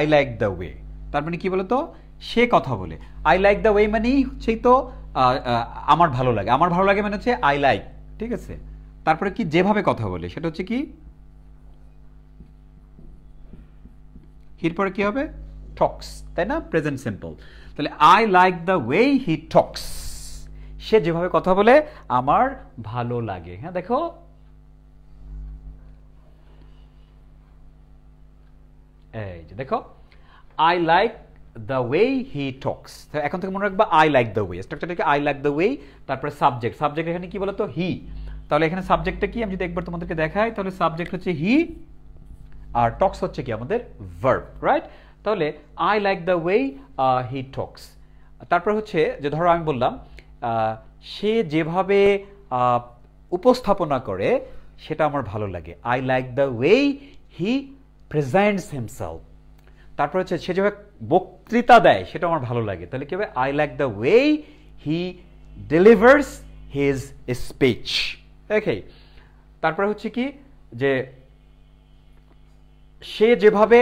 I like the way তার মানে কি বলতো সে কথা বলে I like the way মানে হচ্ছেই তো আমার ভালো লাগে মানে হচ্ছে I like ঠিক আছে তারপরে কি যেভাবে কথা বলে সেটা হচ্ছে কি এরপরে কি হবে talks তাই না প্রেজেন্ট সিম্পল তাহলে I like the way he talks সে যেভাবে কথা বলে আমার ভালো লাগে হ্যাঁ দেখো এই যে দেখো I like the way he talks এখন থেকে মনে রাখবা I like the way স্ট্রাকচারটাকে I like the way তারপরে সাবজেক্ট এখানে কি বলতো he তাহলে এখানে সাবজেক্টটা কি আমি যদি একবার তোমাদেরকে দেখাই তাহলে সাবজেক্ট হচ্ছে he আর talks হচ্ছে কি আমাদের verb রাইট তাহলে I like the way he talks তারপর হচ্ছে যে ধরো আমি বললাম সে যেভাবে উপস্থাপনা করে সেটা আমার ভালো লাগে I like the way he presents himself তারপর হচ্ছে সে যেভাবে বক্তৃতা দেয় সেটা আমার ভালো লাগে তাহলে কি হবে I like the way he delivers his speech okay তারপর হচ্ছে কি যে সে যেভাবে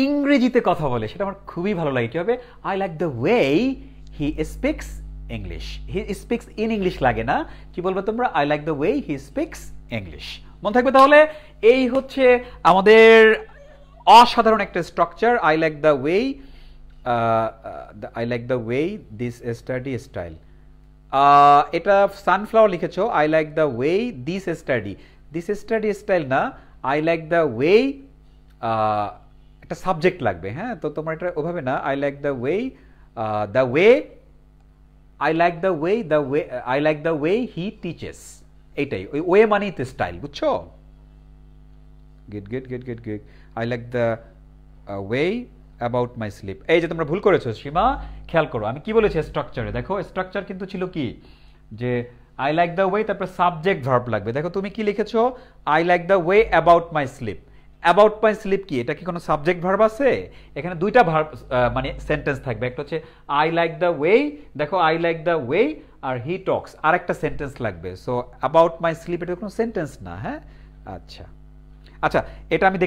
ইংরেজিতে কথা বলে সেটা আমার খুবই ভালো লাগে কি হবে I like the way he speaks English he speaks in English লাগে না কি বলবো তোমরা I like the way he speaks English মনে থাকবে তাহলে এই হচ্ছে আমাদের অসাধারণ একটা structure I like the way this study style এটা সানফ্লাওয়ার লিখেছো I like the way this study style না I like the way একটা সাবজেক্ট লাগবে হ্যাঁ তো তোমার এটা ওভাবে না I like the way I like the way he teaches এইটাই ওই ওয়ে মানেই তো স্টাইল বুঝছো good I like the way about my sleep এই যে তোমরা ভুল করেছো সীমা খেয়াল করো আমি কি বলেছি স্ট্রাকচারে দেখো স্ট্রাকচার কিন্তু ছিল কি যে I like the way তারপর সাবজেক্ট ভার্ব লাগবে দেখো তুমি কি লিখেছো I like the way about my sleep কি এটা কি কোনো সাবজেক্ট ভার্ব আছে এখানে দুইটা ভার্ব মানে সেন্টেন্স থাকবে একটা হচ্ছে I like the way দেখো I like the way R he talks আর একটা সেন্টেন্স লাগবে সো about my sleep এটা কোনো সেন্টেন্স না হ্যাঁ আচ্ছা এটা আমি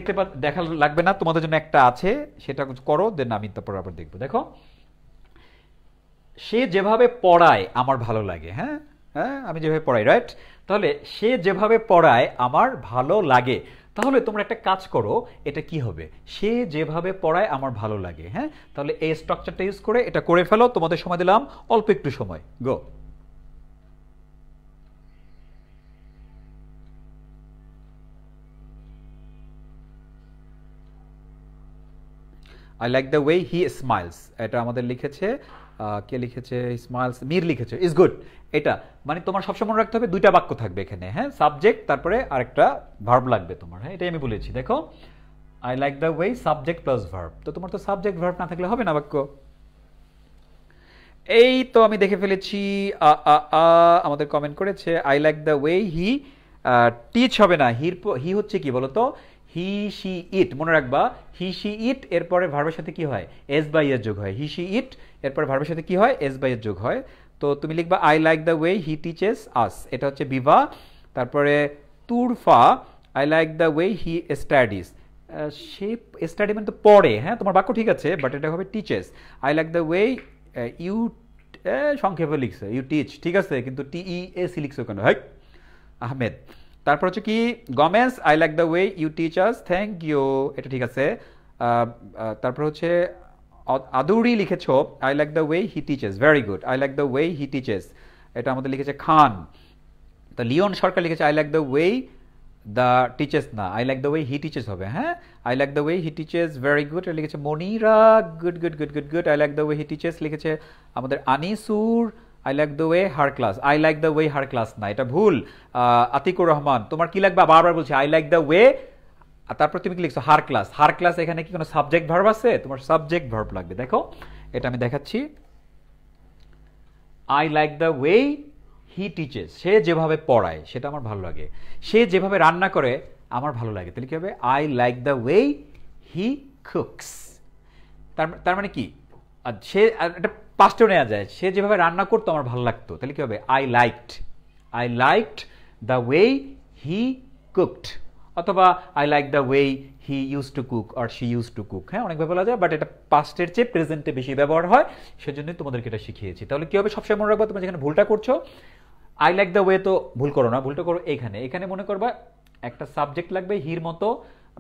দেখা লাগবে না তোমাদের জন্য একটা আছে সেটা করো দেন আমি তারপর আবার দেখবো দেখো সে যেভাবে পড়ায় আমার ভালো লাগে হ্যাঁ আমি যেভাবে পড়াই রাইট তাহলে সে যেভাবে পড়ায় আমার ভালো লাগে তাহলে তোমরা একটা কাজ করো এটা কি হবে সে যেভাবে পড়ায় আমার ভালো লাগে হ্যাঁ তাহলে এই স্ট্রাকচারটা ইউজ করে এটা করে ফেলো তোমাদের সময় দিলাম অল্প একটু সময় গো I like the way he smiles এটা আমাদের লিখেছে কে লিখেছে স্মাইলস মির লিখেছে ইজ গুড এটা মানে তোমার সবসময় মনে রাখতে হবে দুইটা বাক্য থাকবে এখানে হ্যাঁ সাবজেক্ট তারপরে আরেকটা ভার্ব লাগবে তোমার হ্যাঁ এটাই আমি বলেছি দেখো I like the way subject plus verb তো তোমার তো সাবজেক্ট ভার্ব না থাকলে হবে না বাক্য এই তো আমি দেখে ফেলেছি আমাদের কমেন্ট করেছে I like the way he teach হবে না হি হচ্ছে কি বলতো হি শি ইট, মনে রাখবা হি শি ইট এরপরে ভার্বের সাথে কি হয়, এস বাই এস যোগ হয়। হি শি ইট এরপরে ভার্বের সাথে কি হয়, এস বাই এস যোগ হয়। তো তুমি লিখবা I like the way he teaches আস, এটা হচ্ছে বিভা। তারপরে Turfa, I like the way he studies, say study মানে তো পড়ে, হ্যাঁ তোমার বাক্য ঠিক আছে, বাট এটা হবে teaches. I like the way you, সংক্ষেপে লিখছে ইউ টিচ, ঠিক আছে, কিন্তু টিইএসি লিখছো কেন, হ্যাঁ আহমেদ। তারপর হচ্ছে কি Gomes, I like the way you teach us, thank you, এটা ঠিক আছে। তারপর হচ্ছে আদুরি লিখেছ I like the way he teaches, very good, I like the way he teaches, এটা আমাদের লিখেছে খান। তো লিওন সরকার লিখেছে I like the way the teaches, না I like the way he teaches হবে, হ্যাঁ I like the way he teaches, very good, এটা লিখেছে Monira, good good good good good, I like the way he teaches লিখেছে আমাদের Anisur, I like the way her class, I like the way her class না, এটা ভুল। আতিকুর রহমান, তোমার কি লাগবে, বারবার বলছি আই লাইক দ্য ওয়ে, তারপর তুমি কি লিখছো হার ক্লাস, হার ক্লাস এখানে কি কোনো সাবজেক্ট ভার্ব আছে, তোমার সাবজেক্ট ভার্ব লাগবে। দেখো এটা আমি দেখাচ্ছি, I like the way he teaches, সে যেভাবে পড়ায় সেটা আমার ভালো লাগে, সে যেভাবে রান্না করে আমার ভালো লাগে, তাহলে কি হবে, I like the way he cooks. তার মানে কি, সে এটা পাস্টেও নেওয়া যায়, সে যেভাবে রান্না করতো আমার ভালো লাগতো, তাহলে কি হবে, I liked the way he cooked, অথবা I like the way he use to cook or she use to cook, হ্যাঁ অনেকভাবে বলা যায়, বাট এটা পাস্টের চেয়ে প্রেজেন্টে বেশি ব্যবহার হয়, সেজন্যই তোমাদেরকে এটা শিখিয়েছি। তাহলে কি হবে, সবসময় মনে রাখবা তোমরা যেখানে ভুলটা করছো, আই লাইক দ্য ওয়ে তো ভুল করো না, ভুলটা করো এখানে, এখানে মনে করবা একটা সাবজেক্ট লাগবে হির মতো,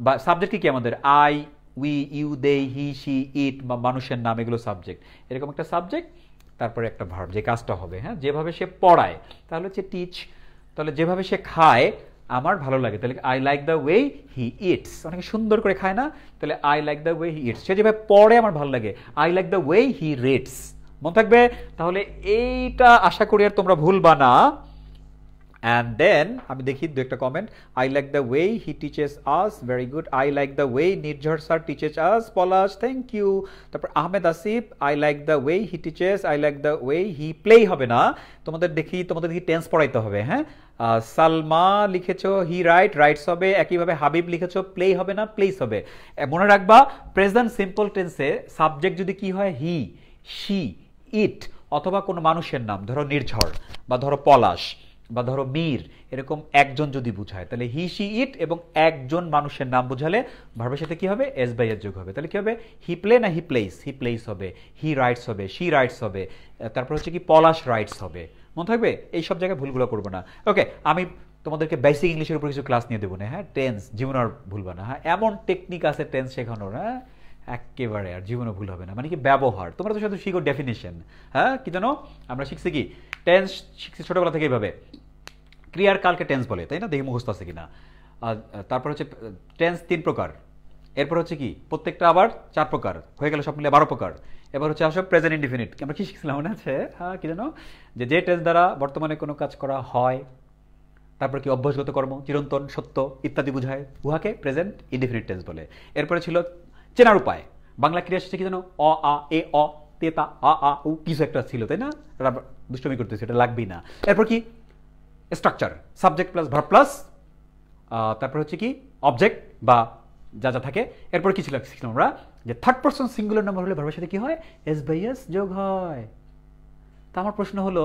বা সাবজেক্ট কি আমাদের I, we, you, they, he, she, it, বা মানুষের নাম, এগুলো সাবজেক্ট, এরকম একটা সাবজেক্ট, তারপরে একটা ভার্ব, যে কাজটা হবে, হ্যাঁ যেভাবে সে পড়ায় তাহলে হচ্ছে টিচ, তাহলে যেভাবে সে খায় আমার ভালো লাগে, তাহলে I like the way he eats, অনেকে সুন্দর করে খায় না, তাহলে I like the way he eats, সে যেভাবে পড়ে আমার ভালো লাগে, I like the way he reads, মনে থাকবে। তাহলে এইটা আশা করি আর তোমরা ভুলবা না। অ্যান্ড দেন আমি দেখি দু একটা comment, I like the way he teaches us, very good, I like the way Nirjhar sir teaches us, Palash, thank you. তারপর Ahmed Asif, I like the way he teaches, I like the way he play, হবে না, তোমাদের দেখি tense পড়াইতে হবে, হ্যাঁ সালমা লিখেছো he writes হবে, একইভাবে হাবিব লিখেছো প্লে হবে না, প্লেস হবে। মনে রাখবা প্রেজেন্ট সিম্পল টেন্সে সাবজেক্ট যদি কি হয়, হি, শি, ইট, অথবা কোনো মানুষের নাম, ধরো নির্ঝর বা ধরো পলাশ বা ধরো মীর, এরকম একজন যদি বুঝায়, তাহলে হি, শি, ইট এবং একজন মানুষের নাম বুঝালে ভার্বের সাথে কি হবে, এস বাই এস যোগ হবে, তাহলে কি হবে, হি প্লে না হি প্লেস, হি প্লেস হবে, হি রাইটস হবে, শি রাইটস হবে, তারপর হচ্ছে কি পলাশ রাইটস হবে, মনে থাকবে, এই সব জায়গায় ভুলগুলো করবো না। ওকে, আমি তোমাদেরকে বেসিক ইংলিশের উপর কিছু ক্লাস নিয়ে দেবো না, হ্যাঁ টেন্স জীবন আর ভুলবা না, হ্যাঁ এমন টেকনিক আছে টেন্স শেখানোর, হ্যাঁ একেবারে আর জীবনে ভুল হবে না, মানে কি ব্যবহার, তোমরা তো শুধু শিখো ডেফিনেশন, হ্যাঁ কি জানো আমরা শিখছি কি, টেন্স শিখছি ছোটবেলা থেকে এইভাবে, ক্রিয়ার কালকে টেন্স বলে, তাই না, দেখি মুখস্থ আছে কিনা। তারপর হচ্ছে টেন্স 3 প্রকার, এরপর হচ্ছে কি প্রত্যেকটা আবার 4 প্রকার, হয়ে গেল সব মিলে 12 প্রকার। এবার হচ্ছে আসলে প্রেজেন্ট ইনডিফিনিট, আমরা কি শিখছিলাম মনে আছে, হ্যাঁ কি জানো, যে টেন্স দ্বারা বর্তমানে কোনো কাজ করা হয়, তারপর কি অভ্যাসগত কর্ম, চিরন্তন, সত্য ইত্যাদি বুঝায়, উহাকে প্রেজেন্ট ইনডিফিনিট টেন্স বলে। এরপরে ছিল চেনার উপায়, বাংলা ক্রিয়া শেষে কি জানো, অ, আ, এ, অ, তেতা, আ, আ, উ, কিছু একটা ছিল, তাই না, দুষ্টমি করতেছে, এটা লাগবেই না। এরপর কি structure, subject plus verb plus তারপর হচ্ছে কি অবজেক্ট বা যা যা থাকে। এরপর কি ছিল আমরা, যে থার্ড পারসন সিঙ্গুলার নাম্বার হলে ভার্বের সাথে কি হয়, এস বাই এস যোগ হয়। তা আমার প্রশ্ন হলো,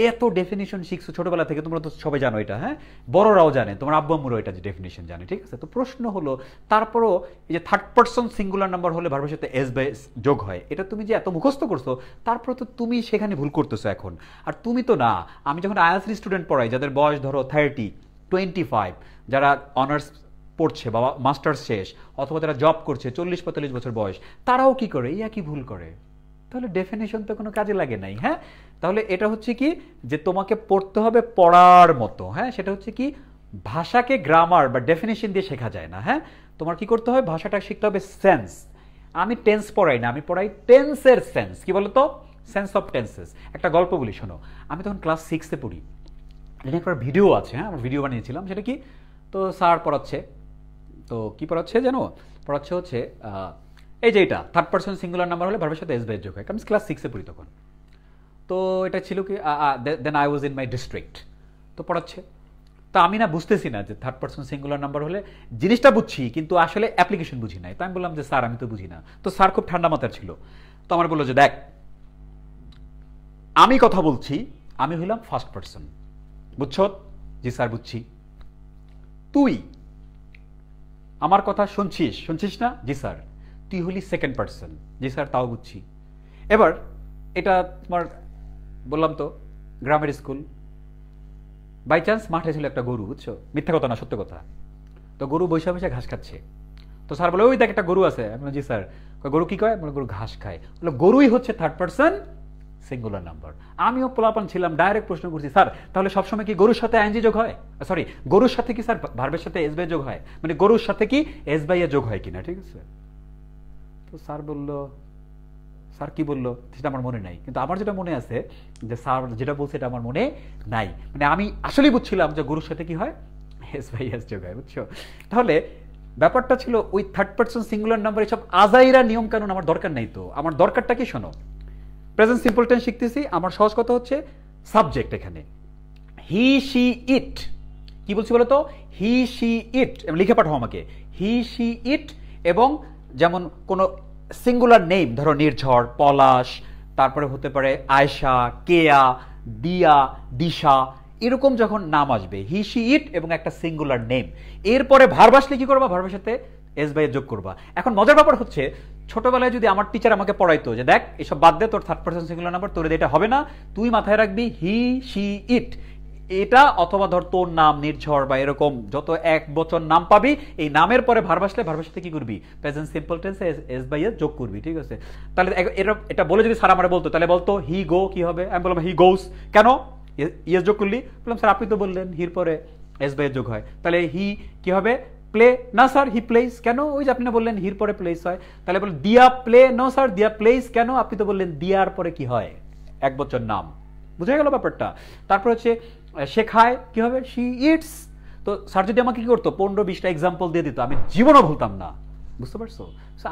এত ডেফিনিশন শিখছো ছোটবেলা থেকে, তোমরা তো সবাই জানো এটা, হ্যাঁ বড়রাও জানে, তোমার আব্বু আম্মুরও এটা যে ডেফিনিশন জানে, ঠিক আছে। তো প্রশ্ন হলো তারপরও এই যে থার্ড পারসন সিঙ্গুলার নাম্বার হলে ভার্বের সাথে এস বাই এস যোগ হয়, এটা তুমি যে এত মুখস্থ করছো, তারপর তো তুমি সেখানে ভুল করতেছো এখন। আর তুমি তো না, আমি যখন আইএলটিএস স্টুডেন্ট পড়াই, যাদের বয়স ধরো 30, 25, যারা অনার্স পড়ছে বা মাস্টার্স শেষ, অথবা যারা জব করছে 40-45 বছর বয়স, তারাও কি করে, ইয়া কি ভুল করে, তাহলে ডেফিনেশন তো কোনো কাজে লাগে নাই। হ্যাঁ তাহলে এটা হচ্ছে কি, যে তোমাকে পড়তে হবে পড়ার মতো, হ্যাঁ সেটা হচ্ছে কি, ভাষাকে গ্রামার বা ডেফিনেশন দিয়ে শেখা যায় না। হ্যাঁ তোমার কি করতে হবে, ভাষাটা শিখতে হবে সেন্স। আমি টেন্স পড়াই না, আমি পড়াই টেন্সের সেন্স, কি বলতো, সেন্স অফ টেন্সেস। একটা গল্প বলি শোনো, আমি তখন ক্লাস 6-এ পড়ি, এটা একটা ভিডিও আছে, হ্যাঁ আমার ভিডিও বানিয়েছিলাম, সেটা কি, তো স্যার পড়াচ্ছে, তো কি পড়াচ্ছে জানো, পড়াচ্ছে হচ্ছে এই যে এটা থার্ড পারসন সিঙ্গুলার নাম্বার হলে ভার্বের সাথে এস বাই যোগ হয়। আমি ক্লাস 6-এ পড়ি তখন, তো এটা ছিল কি, then I was in my district, তো পড়াচ্ছে, তো আমি না বুঝতেছি না যে থার্ড পারসন সিঙ্গুলার নাম্বার হলে জিনিসটা বুঝছি কিন্তু আসলে অ্যাপ্লিকেশন বুঝি নাই। তো আমি বললাম যে স্যার আমি তো বুঝি না। তো স্যার খুব ঠান্ডা মাথার ছিল, তো আমার বললো যে দেখ আমি কথা বলছি, আমি হইলাম ফার্স্ট পারসন, বুঝছো? জি স্যার বুঝছি। তুই আমার কথা শুনছিস না? জি স্যার। তুই হলি সেকেন্ড পারসন। জি স্যার তাও বুঝছি। এবার এটা তোমার বললাম তো গ্রামের স্কুল, বাই চান্স মাঠে ছিল একটা গরু, বুঝছো? মিথ্যা কথা না, সত্য কথা। তো গরু বৈশা বৈশা ঘাস খাচ্ছে। তো স্যার বলে ওই দেখ একটা গরু আছে। আমি বলি জি স্যার। গরু কি কয়? বলে গরু ঘাস খায়। বলে গরুই হচ্ছে থার্ড পারসন সিঙ্গুলার নাম্বার। আমিও পোলাপান ছিলাম, ডাইরেক্ট প্রশ্ন করছি স্যার তাহলে সবসময় কি গরুর সাথে আইএনজি যোগ হয়? সরি, গরুর সাথে কি স্যার ভার্বের সাথে এস বাই যোগ হয়? মানে গরুর সাথে কি এস বাই এ যোগ হয় কিনা, ঠিক আছে? তো স্যার বলল, স্যার কি বললো সেটা আমার মনে নাই, কিন্তু আমার যেটা মনে আছে যে স্যার যেটা বলছে এটা আমার মনে নাই। মানে আমি আসলেই বুঝছিলাম যে গরুর সাথে কি হয়, এস বাই এস যোগ হয়, বুঝছো? তাহলে ব্যাপারটা ছিল ওই থার্ড পারসন সিঙ্গুলার নাম্বার এসব আজাইরা নিয়ম কানুন আমার দরকার নাই। তো আমার দরকারটা কি শোনো, প্রেজেন্ট সিম্পল টেন্স শিখতেছি, আমার সহজ কথা হচ্ছে সাবজেক্ট এখানে হি শি ইট। কি বলছি বলো তো? হি শি ইট, লিখে পাঠাও আমাকে। হি শি ইট, এবং যেমন কোনো সিঙ্গুলার নেম, ধরো নির্ঝর, পলাশ, তারপরে হতে পারে আয়শা, কেয়া, দিয়া, দিশা, এরকম যখন নাম আসবে হি শি ইট এবং একটা সিঙ্গুলার নেম, এরপরে ভার্ব আসলে কি করবা? ভার্বের সাথে এস বাই যোগ করবা। এখন মজার ব্যাপার হচ্ছে ছোটবেলায় যদি আমার টিচার আমাকে পড়াইতো যে দেখ এসব বাদ দে, তোর থার্ড পারসন সিঙ্গুলার নাম্বার তোর এটা হবে না, তুই মাথায় রাখবি হি শি ইট এটা, অথবা ধর তোর নাম নির্ঝর বা এরকম যত এক বচন নাম পাবি, এই নামের পরে ভার্ব আসলে ভার্বের সাথে কি করবি? প্রেজেন্ট সিম্পল টেন্সে এস বাই এস যোগ করবি, ঠিক আছে? তাহলে এটা বলে যদি স্যার আমারে বলতো তাহলে বলতো হি গো, কি হবে? আমি বললাম হি গোস। কেন ইয়েস যোগ করলি? বললাম স্যার আপনি তো বললেন হির পরে এস বাই এস যোগ হয়, তাহলে হি কি হবে? প্লে। না স্যার হি প্লেস। কেন? ওই যে আপনি না বললেন হির পরে প্লেস হয়। তাহলে বলেন দিয়া প্লে। নো স্যার দিয়া প্লেস। কেন? আপনি তো বললেন দিয়ার পরে কি হয়? এক বচন নাম। বুঝা গেল ব্যাপারটা? তারপর হচ্ছে শেখায়, কি হবে? She eats. তো স্যার যদি আমাকে কি করতো 15-20টা এক্সাম্পল দিয়ে দিত, আমি জীবনও বলতাম না, বুঝতে পারছো?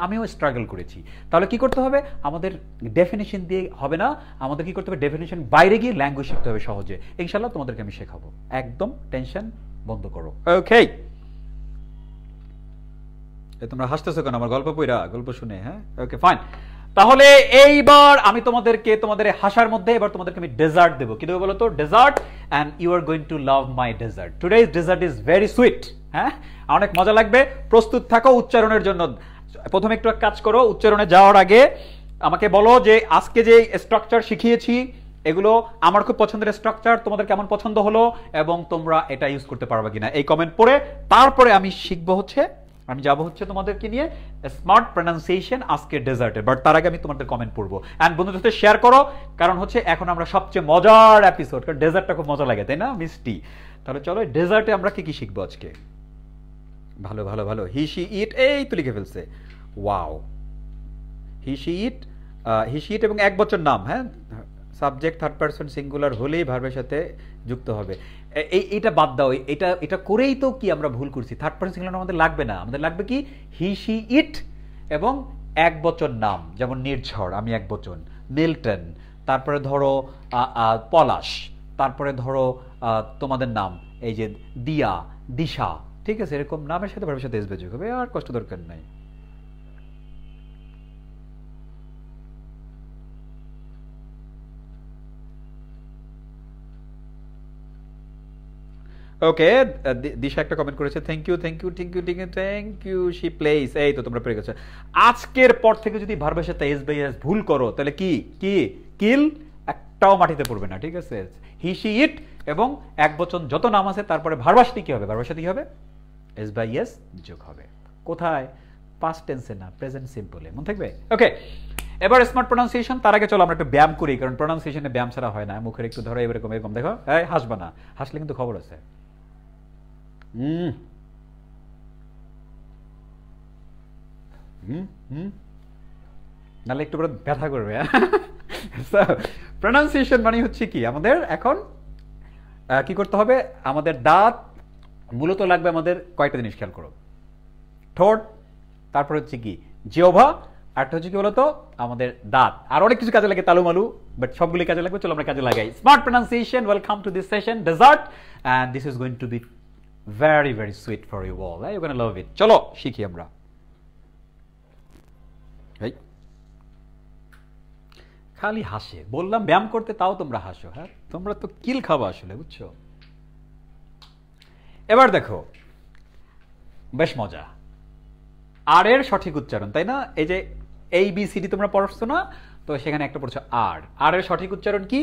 আমিও স্ট্রাগল করেছি। তাহলে কি করতে হবে? আমাদের ডেফিনেশন দিয়ে হবে না, আমাদের কি করতে হবে? ডেফিনেশন বাইরে গিয়ে ল্যাঙ্গুয়েজ শিখতে হবে সহজে। ইনশাআল্লাহ তোমাদেরকে আমি শেখাবো, একদম টেনশন বন্ধ করো। ওকে, তোমরা হাসতেছো কেন আমার গল্প পড়া, গল্প শুনে? হ্যাঁ ওকে ফাইন। তাহলে এইবার আমি তোমাদের হাসার মধ্যে এবার তোমাদেরকে আমি ডেজার্ট দেবো। কি দেবো বলো তো? Dessert. And you are going to love my dessert. Today's dessert is very sweet. হ্যাঁ অনেক মজা লাগবে, প্রস্তুত থাকো উচ্চারণের জন্য। প্রথমে একটু কাজ করো, উচ্চারণে যাওয়ার আগে আমাকে বলো যে আজকে যে স্ট্রাকচার শিখিয়েছি এগুলো আমার খুব পছন্দের স্ট্রাকচার, তোমাদের কেমন পছন্দ হলো এবং তোমরা এটা ইউজ করতে পারবে কিনা এই কমেন্ট পড়ে। তারপরে আমি শিখবো হচ্ছে, আমি যাবো হচ্ছে তোমাদেরকে নিয়ে স্মার্ট প্রনাউন্সিয়েশন আজকে ডেজার্টের। বাট তার আগে আমি তোমাদের কমেন্ট পড়বো। অ্যান্ড বন্ধুদের সাথে শেয়ার করো, কারণ হচ্ছে এখন আমরা সবচেয়ে মজার এপিসোড, কারণ ডেজার্টটা খুব মজা লাগে তাই না, মিষ্টি। তাহলে চলো ডেজার্টে আমরা কি কি শিখবো আজকে। ভালো ভালো ভালো, হি শি ইট, এই তো লিখে ফেলছে, wow. He she it, he she ইট এবং এক বচন নাম। হ্যাঁ সাবজেক্ট থার্ড পারসন সিঙ্গুলার হলেই ভার্বের সাথে যুক্ত হবে। এইটা বাদ দাও, এটা করেই তো কি আমরা ভুল করছি। থার্ড পারসন সিঙ্গুলার আমাদের লাগবে না, আমাদের লাগবে কি? হি শি ইট এবং এক বচন নাম, যেমন নির্ঝর আমি এক বচন, মিল্টন, তারপরে ধরো পলাশ, তারপরে ধরো তোমাদের নাম এই যে দিয়া, দিশা, ঠিক আছে? এরকম নামের সাথে ভার্বের সাথে এস বাই যোগ হবে, আর কষ্ট দরকার নাই। ওকে, দিশা একটা কমেন্ট করেছে, thank you thank you thank you thank you. She plays, এই তো তোমরা পেরে গেছো। আজকের পর থেকে যদি ভার্বের সাথে এস বাই এস ভুল করো তাহলে কি কি কিল, একটাও মাটিতে পড়বে না, ঠিক আছে? হি শি ইট এবং এক বচন যত নাম আছে তারপরে ভার্ব আসলে কি হবে? ভার্বের সাথে কি হবে? এস বাই এস যোগ হবে। কোথায়? পাস্ট টেন্সে না, প্রেজেন্ট সিম্পলে, মনে থাকবে? ওকে, এবার স্মার্ট প্রনাউন্সিয়েশন। তার আগে চলো আমরা একটু ব্যায়াম করি, কারণ প্রনাউন্সিয়েশনে ব্যায়াম ছাড়া হয় না। মুখের একটু ধরো এরকম এরকম, দেখো এই হাসবা না, হাসলে কিন্তু খবর আছে। নাহলে একটু করে ব্যথা করবে। প্রনাউন্সিয়েশন মানে হচ্ছে কি, আমাদের এখন কি করতে হবে? আমাদের দাঁত মূলত লাগবে আমাদের কয়টা জিনিস, খেয়াল করো। ঠোঁট, তারপর হচ্ছে কি জিহ্বা, আরেকটা হচ্ছে কি বলতো আমাদের দাঁত, আর অনেক কিছু কাজে লাগে তালুমালু, বাট সবগুলি কাজে লাগবে, চলো আমরা কাজে লাগাই। Smart pronunciation, welcome to this session dessert, and this is going to be very very sweet for you all, you gonna love it. চলো শিখি আমরা। খালি হাসে, বললাম ব্যায়াম করতে, তাও তোমরা হাসো। হ্যাঁ, তোমরা তো কিল খাবো আসলে, বুঝছো? এবার দেখো, বেশ মজা। আর এর সঠিক উচ্চারণ, তাই না? এই যে ABCD তোমরা পড়ছো না, তো সেখানে একটা পড়ছো আর। আর এর সঠিক উচ্চারণ কি?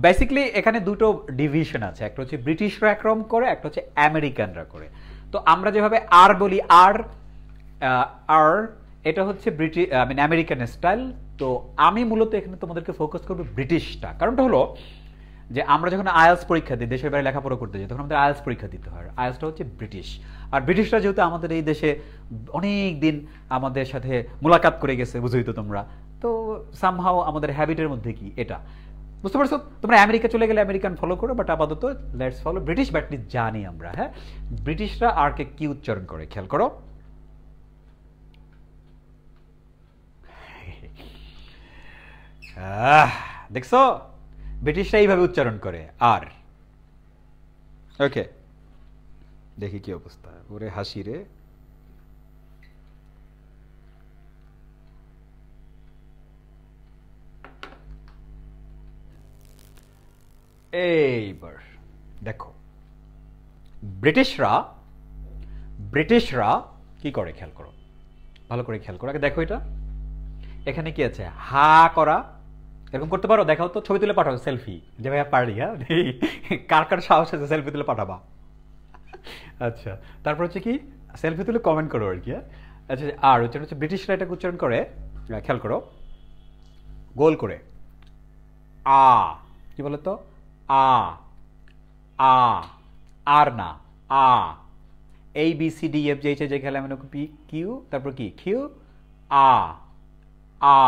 বেসিক্যালি এখানে দুটো ডিভিশন আছে, একটা হচ্ছে ব্রিটিশরা একরকম করে, একটা হচ্ছে আমেরিকানরা করে। তো আমরা যেভাবে আর বলি, আর আর এটা হচ্ছে আমেরিকান স্টাইল। তো আমি মূলত এখানে তোমাদেরকে ফোকাস করবো ব্রিটিশটা। কারণটা হলো যে আমরা যখন আইএলটিএস পরীক্ষা দিই, দেশের বাইরে লেখাপড়া করতে যাই, তখন আমাদের আইএলটিএস পরীক্ষা দিতে হয়। আইএলটিএসটা হচ্ছে ব্রিটিশ। আর ব্রিটিশরা যেহেতু আমাদের এই দেশে অনেক দিন আমাদের সাথে মোলাকাত করে গেছে, বুঝোই তো তোমরা, তো সামহাও আমাদের হ্যাবিটের মধ্যে কি এটা, বুঝতে পারছো? তোমরা আমেরিকা চলে গেলে আমেরিকান ফলো করো, বাট আপাতত লেটস ফলো ব্রিটিশ। বাট জানি আমরা, হ্যাঁ, ব্রিটিশরা আর কে কি উচ্চারণ করে, খেয়াল করো। দেখছো, ব্রিটিশরা এইভাবে উচ্চারণ করে আর। ওকে, দেখি কি অবস্থা। ওরে হাসি রে। এইবার দেখো, ব্রিটিশরা কি করে, খেয়াল করো, ভালো করে খেয়াল করো। আগে দেখো এটা, এখানে কি আছে? হা করা। এরকম করতে পারো? দেখাও তো, ছবি তুলে পাঠাও, সেলফি, যে ভাইয়া পারি। হ্যাঁ, কার কার সাহস আছে সেলফি তুলে পাঠাবা? আচ্ছা, তারপর হচ্ছে কি, সেলফি তুলে কমেন্ট করো আর কি। আচ্ছা, আর উচ্চারণ হচ্ছে ব্রিটিশরা এটাকে উচ্চারণ করে, খেয়াল করো, গোল করে আ। কি বলো তো? আ আ, আর না, আ। ABCDEFGH যে খেলা মানে পি কিউ, তারপর কি কিউ, আ আ।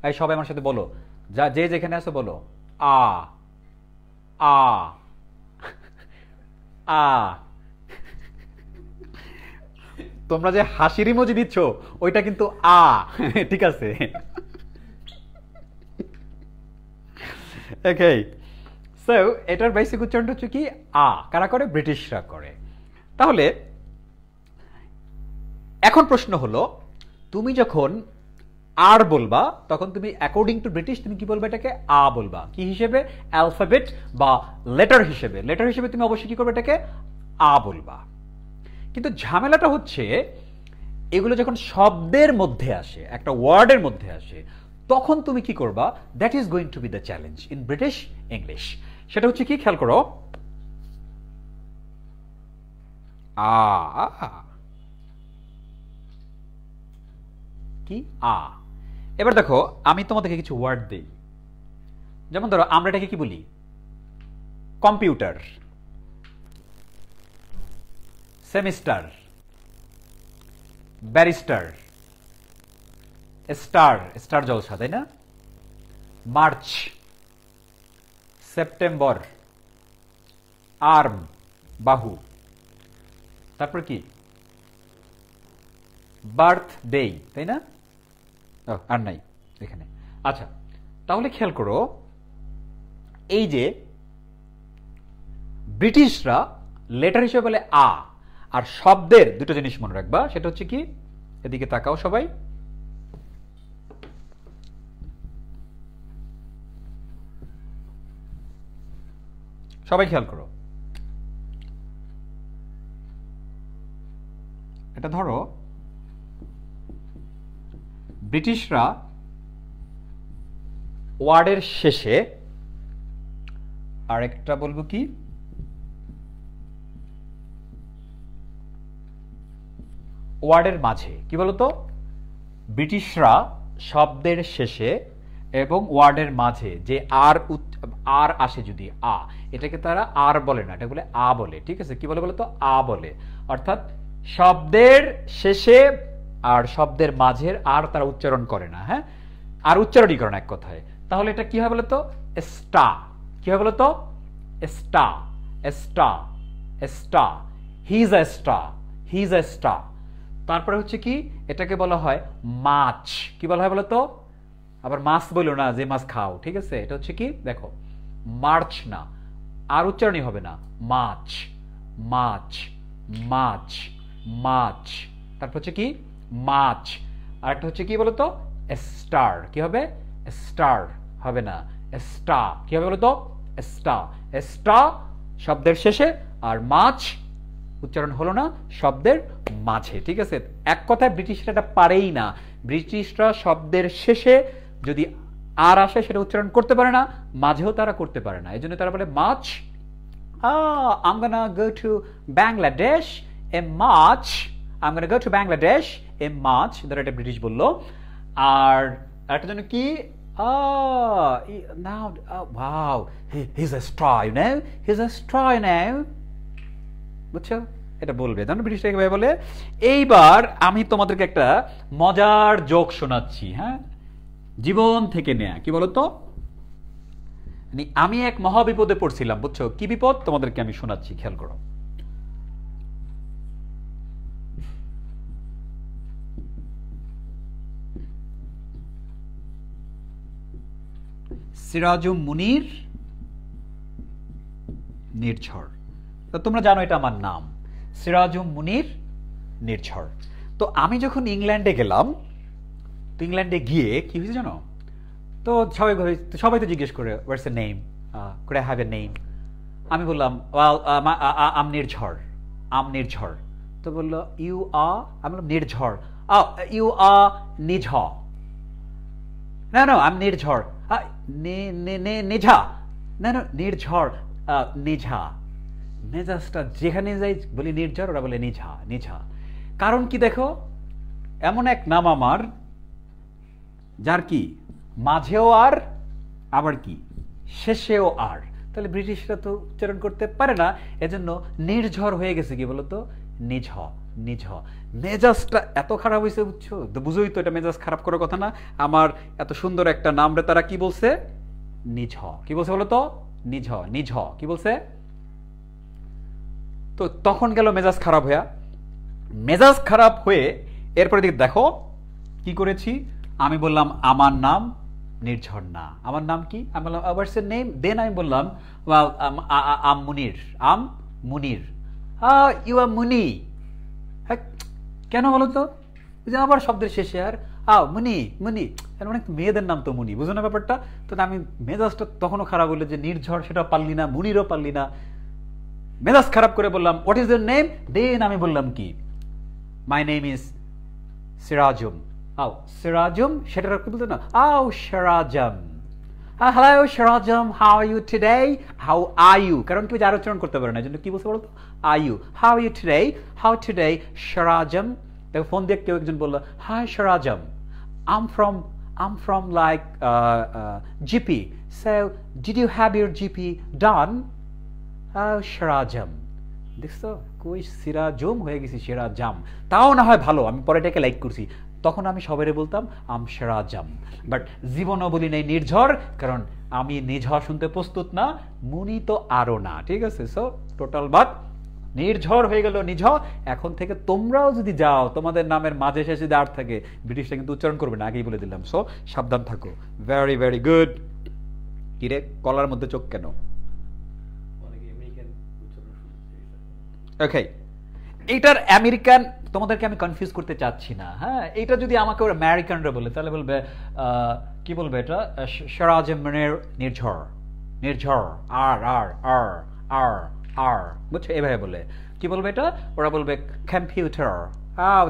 এই সবাই আমার সাথে বলো, যা যে যেখানে আছো বলো, আ আ আ। তোমরা যে হাসির ইমোজি দিচ্ছ ওইটা কিন্তু আ, ঠিক আছে? ওকে, সো এটার বেসিক উচ্চারণটা হচ্ছে কি আ। কারা করে? ব্রিটিশরা করে। তাহলে এখন প্রশ্ন হলো, তুমি যখন আর বলবা তখন তুমি অ্যাকর্ডিং টু ব্রিটিশ তুমি কি বলবে? এটাকে আ বলবা। কি হিসেবে? অ্যালফাবেট বা লেটার হিসেবে। লেটার হিসেবে তুমি অবশ্যই কি করবে? এটাকে আ বলবা। কিন্তু ঝামেলাটা হচ্ছে, এগুলো যখন শব্দের মধ্যে আসে, একটা ওয়ার্ডের মধ্যে আসে, তখন তুমি কি করবা? That is going to B the challenge in British English. সেটা হচ্ছে কি, খেয়াল করো, আ কি আ। এবার দেখো, আমি তোমাদেরকে কিছু ওয়ার্ড দেই। যেমন ধরো, আমরা এটাকে কি বলি? Computer, semester, barrister, star, star Jalsha, তাই না? মার্চ, সেপ্টেম্বর, আর্ম, বাহু, তারপর কি বার্থডে, তাই না? আর নাই এখানে। আচ্ছা, তাহলে খেয়াল করো, এই যে ব্রিটিশরা লেটার হিসেবে বলে আ, আর শব্দের দুটো জিনিস মনে রাখবা। সেটা হচ্ছে কি, এদিকে তাকাও সবাই, সবাই খেয়াল করো। এটা ধরো, ব্রিটিশরা ওয়ার্ডের শেষে, আরেকটা বলবো কি, ওয়ার্ডের মাঝে। কি বলতো? ব্রিটিশরা শব্দের শেষে এবং ওয়ার্ডের মাঝে যে আর আসে, যদি আ, এটাকে তারা আর বলে না, এটা বলে আ বলে। ঠিক আছে? কি বলে বলতো? আ বলে। অর্থাৎ শব্দের শেষে আর শব্দের মাঝের আর তারা উচ্চারণ করে না। হ্যাঁ, আর উচ্চারণই করে না এক কথায়। তাহলে এটা কি হয় বলতো? স্টা। কি হয় বলতো? Star, star, star. He is a star, he is a star. তারপরে হচ্ছে কি এটাকে বলা হয় মাছ। কি বলা হয় বলো তো? আবার মাছ বলো না যে মাছ খাও, ঠিক আছে? এটা হচ্ছে কি দেখো, মার্চ না, আর উচ্চারণই হবে না, মাছ মাছ মাছ মাছ। তারপর হচ্ছে কি মাছ। আর একটা হচ্ছে কি বলতো, স্টার। কি হবে? স্টার হবে না, স্টা। কি হবে বলতো? স্টা। স্টা শব্দের শেষে, আর মাছ উচ্চারণ হলো না, শব্দের মাঝে। ঠিক আছে? এক কথায় ব্রিটিশরা এটা পারেই না। ব্রিটিশরা শব্দের শেষে যদি আর আসে সেটা উচ্চারণ করতে পারে না, মাঝেও তারা করতে পারে না, এই জন্য তারা বলে মাছ। I'm gonna go to Bangladesh in March. I'm gonna go to Bangladesh in March. ধরো এটা ব্রিটিশ বললো। আর একটা জন্য কি, now wow, he's a star, you know, he's a star now. বুঝছো? এটা বলবে, জানো ব্রিটিশরা কিভাবে বলে। এইবার আমি তোমাদেরকে একটা মজার জোক শোনাচ্ছি, হ্যাঁ, জীবন থেকে নেয়া। কি বলতো, আমি এক মহাবিপদে পড়ছিলাম, বুঝছো? কি বিপদ তোমাদেরকে আমি শোনাচ্ছি, খেয়াল করো। সিরাজুম মুনির নির্ঝর। তো তোমরা জানো এটা আমার নাম, সিরাজুম মুনির নির্ঝর। তো আমি যখন ইংল্যান্ডে গেলাম, তো ইংল্যান্ডে গিয়ে কি হয়েছে জানো? তো সবাই তো জিজ্ঞেস করে what's a name, could I have a name? আমি বললাম well আম নির্ঝর, আম নির্ঝর। তো বললো ইউ আর, আমি বললাম নির্ঝর, ইউ আর নিঝ, না না আম নির্ঝর, নিঝা, না না নির্ঝর, নিঝা। মেজাজটা যেখানে যাই বলি নির্ঝর, ওরা বলে নিঝা, নিঝা। কারণ কি দেখো, এমন এক নাম আমার যার কি মাঝেও আর, আবার কি শেষেও আর। তাহলে ব্রিটিশরা তো উচ্চারণ করতে পারে না, এজন্য নির্ঝর হয়ে গেছে কি বলতো, নিঝ, নিঝ। মেজাজটা এত খারাপ হয়েছে, বুঝছো? তো বুঝোই তো এটা মেজাজ খারাপ করার কথা না। আমার এত সুন্দর একটা নাম রে তারা কি বলছে, নিঝ। কি বলছে বলতো, নিঝ, নিঝ। কি বলছে? তো তখন গেল মেজাজ খারাপ হয়ে, মেজাজ খারাপ হয়ে এরপরে দিকে দেখো কি করেছি। আমি বললাম আমার নাম নির্ঝর না, আমার নাম কি? আমি বললাম হোয়াটস ইউর নেম? দেন আমি বললাম আম মুনির, আম মুনির। ইউ আর মুনি। হ্যাঁ, কেন বলো তো? যে আবার শব্দের শেষে আর মুনি, মুনি, অনেক মেয়েদের নাম তো মুনি, বুঝো না ব্যাপারটা? তো আমি মেজাজটা তখনও খারাপ হলো যে নির্ঝর সেটা পারলি না, মুনিরও পারলি না। মেজাজ খারাপ করে বললাম what is your name? Then আমি বললাম কি, my name is Sirajum. Sirajum সেটা কি বলতো না, Sirajam. Hello Sirajam, how are you today? How are you, কারণ কেউ যার উচ্চারণ করতে পারে না, এই জন্য কি বলছে বলতো, are you. How are you today? How today Sirajam. দেখো ফোন দিয়ে কেউ একজন বললো hi Sirajam, I'm from like GP. So did you have your GP done? Sirajam. দেখছো কই সিরাজম হয়ে গেছি সিরাজাম। তাও না হয় ভালো, আমি পরে এটাকে লাইক করছি। তখন আমি সবাই বলতাম আম সিরাজাম, বাট জীবনও বলি নাই নির্ঝর, কারণ আমি নিঝ শুনতে প্রস্তুত না, মুনি তো আরো না। ঠিক আছে? সো টোটাল বাদ নির্ঝর হয়ে গেল নিঝ। এখন থেকে তোমরাও যদি যাও, তোমাদের নামের মাঝে শেষে যদি আর থাকে, ব্রিটিশরা কিন্তু উচ্চারণ করবে না, আগেই বলে দিলাম। সো সাবধান থাকো। Very very good. কিরে কলার মধ্যে চোখ কেন? ওকে, এইটার আমেরিকান তোমাদেরকে আমি কনফিউজ করতে চাচ্ছি না। হ্যাঁ, এইটা যদি আমাকে ওরা আমেরিকানরা বলে তাহলে বলবে কি বলবে এটা, সিরাজুম মুনির নির্ঝর, নির্ঝর, আর আর আর আর আর, বুঝছো? এভাবে বলে। কি বলবে এটা? ওরা বলবে computer.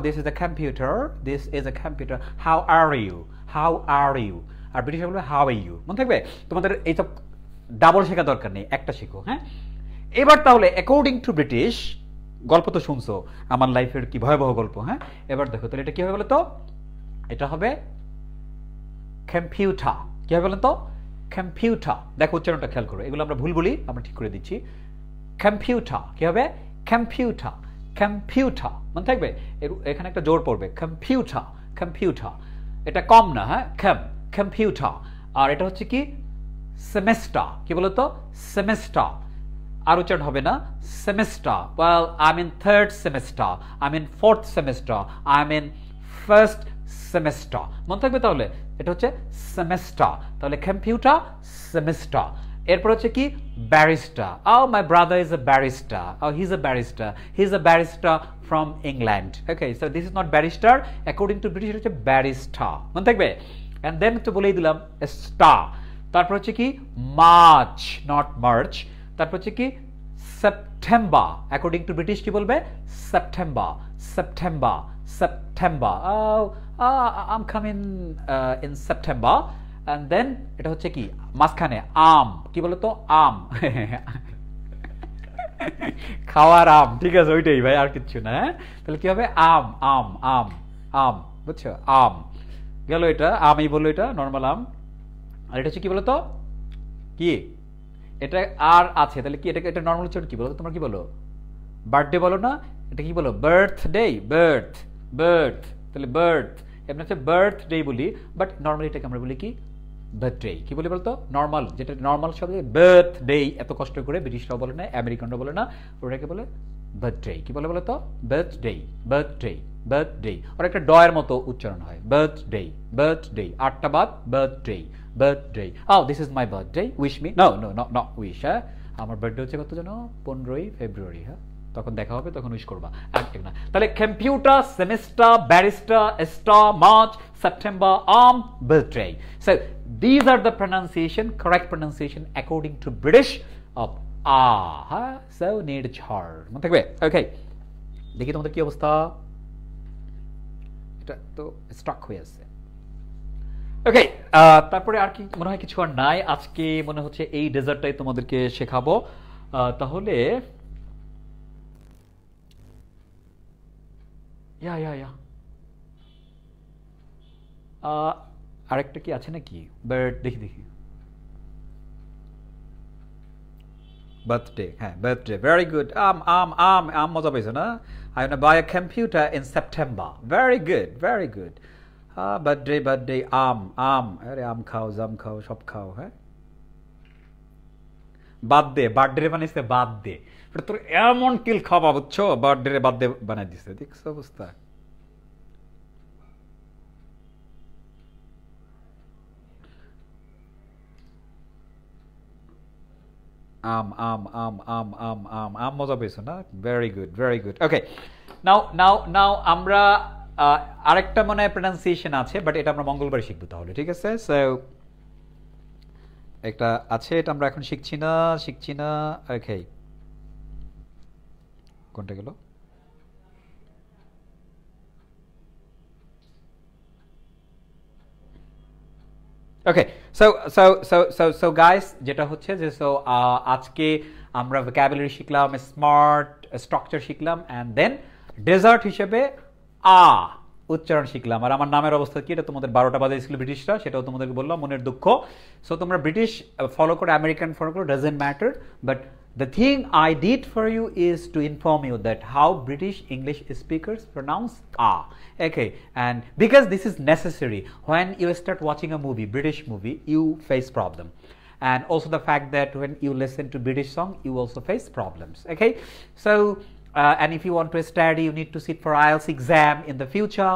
This is a computer, this is a computer. How are you, how are you. আর ব্রিটিশরা বলবে হাউ আর ইউ। মনে থাকবে? তোমাদের এইসব ডাবল শেখা দরকার নেই, একটা শিখো। হ্যাঁ, এবার তাহলে অ্যাকর্ডিং টু ব্রিটিশ, গল্প তো শুনছো আমার লাইফের কি ভয়াবহ গল্প। হ্যাঁ, এবার দেখো তাহলে এটা কি হবে বলো তো, এটা হবে কম্পিউটার। কি হবে বলেন তো? কম্পিউটার। দেখো উচ্চারণটা খেয়াল করো, এগুলো আমরা ভুল বলি, আমরা ঠিক করে দিচ্ছি। কম্পিউটার কি হবে? Computer, computer. মনে থাকবে? এখানে একটা জোর পড়বে, কম্পিউটার, কম্পিউটার। এটা কম না, হ্যাঁ, কম্পিউটার। আর এটা হচ্ছে কি সেমেস্টার। কি বলতো? সেমেস্টার। আর উচ্চারণ হবে না semester well I am in third semester I am in fourth semester I am in first semester মনে থাকবে তাহলে এটা হচ্ছে সেমিস্টার তাহলে কম্পিউটার সেমিস্টার এরপর হচ্ছে কি barrister my brother is a barrister he is a barrister from England okay so this is not barrister according to British হচ্ছে ব্যারিস্টার মনে থাকবে এন্ড দেন তো বলেই দিলাম স্টার তারপর হচ্ছে কি মার্চ নট মার্চ তারপর হচ্ছে কি সেপ্টেম্বর অ্যাকর্ডিং টু ব্রিটিশ কি বলবে September September September I'm coming in September and then এটা হচ্ছে কি মাঝখানে আম কি বলতো আম খাওয়ার আম ঠিক আছে ওইটাই ভাই আর কিচ্ছু না তাহলে কি হবে আম আম আম আম বুঝছো আম গেল এটা আমই বললো এটা নর্মাল আম আর এটা হচ্ছে কি বলতো কি এটা আর আছে তাহলে কি এটা নর্মাল উচ্চারণ কি বলো তোমরা কি বলো বার্থডে বলো না এটা কি বলো বার্থডে বার্থ বার্থ তাহলে বার্থ এমনি হচ্ছে বার্থডে বলি বাট নর্মালি এটাকে আমরা বলি কি বার্থডে কি বলি বলতো নর্মাল যেটা নর্মাল শব্দ বার্থডে এত কষ্ট করে ব্রিটিশরাও বলে না আমেরিকানরাও বলে না ওটাকে বলে বার্থডে কি বলে বলতো বার্থডে বার্থডে বার্থডে আর একটা ডয়ের মতো উচ্চারণ হয় বার্থডে বার্থডে আটটা বাদ birthday birthday this is my birthday wish me no no not wish হ্যাঁ আমার বার্থডে হচ্ছে কত জানো 15ই ফেব্রুয়ারি হ্যাঁ তখন দেখা হবে তখন উইশ করবা এক না তাহলে computer semester barrister star March September birthday so this are the pronunciation correct pronunciation according to British of হ্যাঁ সো নিড ঝড় মনে থাকবে ওকে দেখি তোমাদের কি অবস্থা এটা তো স্টক হয়ে আছে ওকে তারপরে আর কি মনে হয় কিছু আর নাই আজকে মনে হচ্ছে এই ডেজার্টটাই তোমাদেরকে শেখাবো তাহলে আরেকটা কি আছে নাকি বাট দেখি দেখি বার্থডে হ্যাঁ বার্থডে ভেরি গুড আম মজা পাইছো না I want buy a computer in September very good birthday আরে আম খাও জাম খাও সব খাও হ্যাঁ বাদ দে বার্থডে বানাইছে বাদ দে তোর এমন কিল খাওয়া বুঝছো বার্থডে বাদ দে বানাই দিছে দেখছো অবস্থা আম মজা পেয়েছো না ভেরি গুড ওকে নাও আমরা আরেকটা মনে হয় প্রনাউন্সিয়েশন আছে বাট এটা আমরা মঙ্গলবার শিখবো তাহলে ঠিক আছে সো একটা আছে এটা আমরা এখন শিখছি না ওকে কোনটা গেল ওকে সো গাইস যেটা হচ্ছে যে সো আজকে আমরা ভোকাবুলারি শিখলাম স্মার্ট স্ট্রাকচার শিখলাম এন্ড দেন ডেজার্ট হিসেবে উচ্চারণ শিখলাম আর আমার নামের অবস্থা কি এটা তোমাদের 12টা বাজাইছিল ব্রিটিশরা সেটাও তোমাদেরকে বললাম মনের দুঃখ সো তোমরা ব্রিটিশ ফলো করো আমেরিকান ফলো করো doesn't matter but the thing I did for you is to inform you that how British English speakers pronounce okay and because this is necessary when you start watching a movie British movie you face problem and also the fact that when you listen to British song you also face problems okay so and if you want to study you need to sit for IELTS exam in the future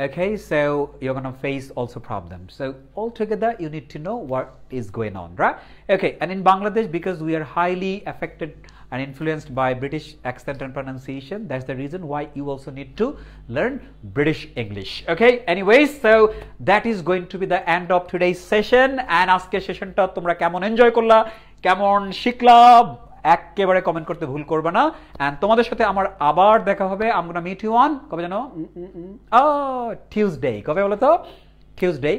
okay so you're going to face also problems so altogether you need to know what is going on right okay and in Bangladesh because we are highly affected and influenced by British accent and pronunciation that's the reason why you also need to learn British English okay anyways so that is going to be the end of today's session and আজকের সেশনটা তোমরা কেমন enjoy করলা কেমন শিখলা একেবারে comment করতে ভুল করবে না এন্ড তোমাদের সাথে আমার আবার দেখা হবে I'm gonna meet you on কবে জানো টিউসডে কবে বলো তো টিউসডে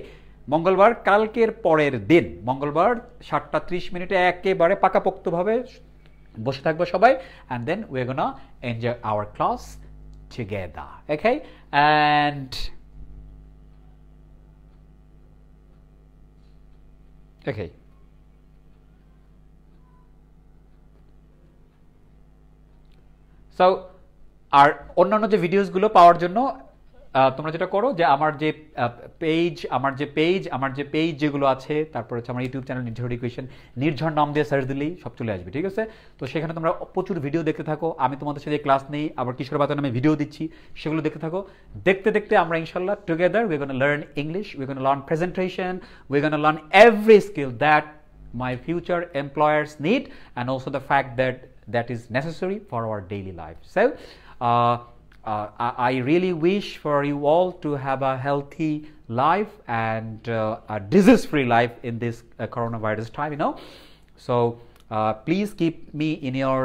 মঙ্গলবার কালকের পরের দিন মঙ্গলবার 7:30 একেবারে পাকাপোক্তভাবে বসে থাকবো সবাই and then we're gonna enjoy our class together okay and okay so আর অন্যান্য যে ভিডিওসগুলো পাওয়ার জন্য তোমরা যেটা করো যে আমার যে পেজ যেগুলো আছে, তারপর হচ্ছে আমার ইউটিউব চ্যানেল নির্ঝর নাম দিয়ে সার্চ দিলেই সব চলে আসবে, ঠিক আছে? তো সেখানে তোমরা প্রচুর ভিডিও দেখতে থাকো, আমি তোমাদের সাথে ক্লাস নেই, আবার কিশোর বাতায়ন আমি ভিডিও দিচ্ছি, সেগুলো দেখতে থাকো। দেখতে দেখতে আমরা ইনশাল্লাহ together we gonna learn English, we gonna learn presentation, we gonna learn every skill that my future employers need, and also the fact that is necessary for our daily life. So I really wish for you all to have a healthy life and a disease-free life in this coronavirus time, you know. So please keep me in your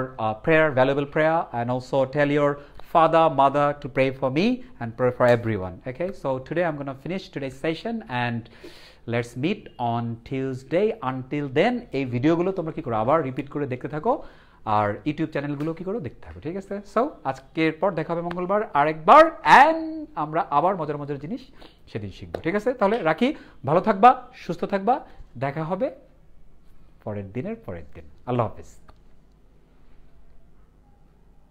prayer, valuable prayer, and also tell your father, mother to pray for me and pray for everyone. Okay, so today I'm going to finish today's session and let's meet on Tuesday. Until then, এই ভিডিওগুলো তোমরা কি করো আবার repeat করে দেখতে থাকো, আর YouTube চ্যানেলগুলো কি করো দেখতে থাকো, ঠিক আছে? সো আজকের পর দেখা হবে মঙ্গলবার আরেকবার, অ্যান্ড আমরা আবার মজার মজার জিনিস সেদিন শিখবো, ঠিক আছে? তাহলে রাখি, ভালো থাকবা, সুস্থ থাকবা, দেখা হবে পরের দিন। আল্লাহ হাফেজ।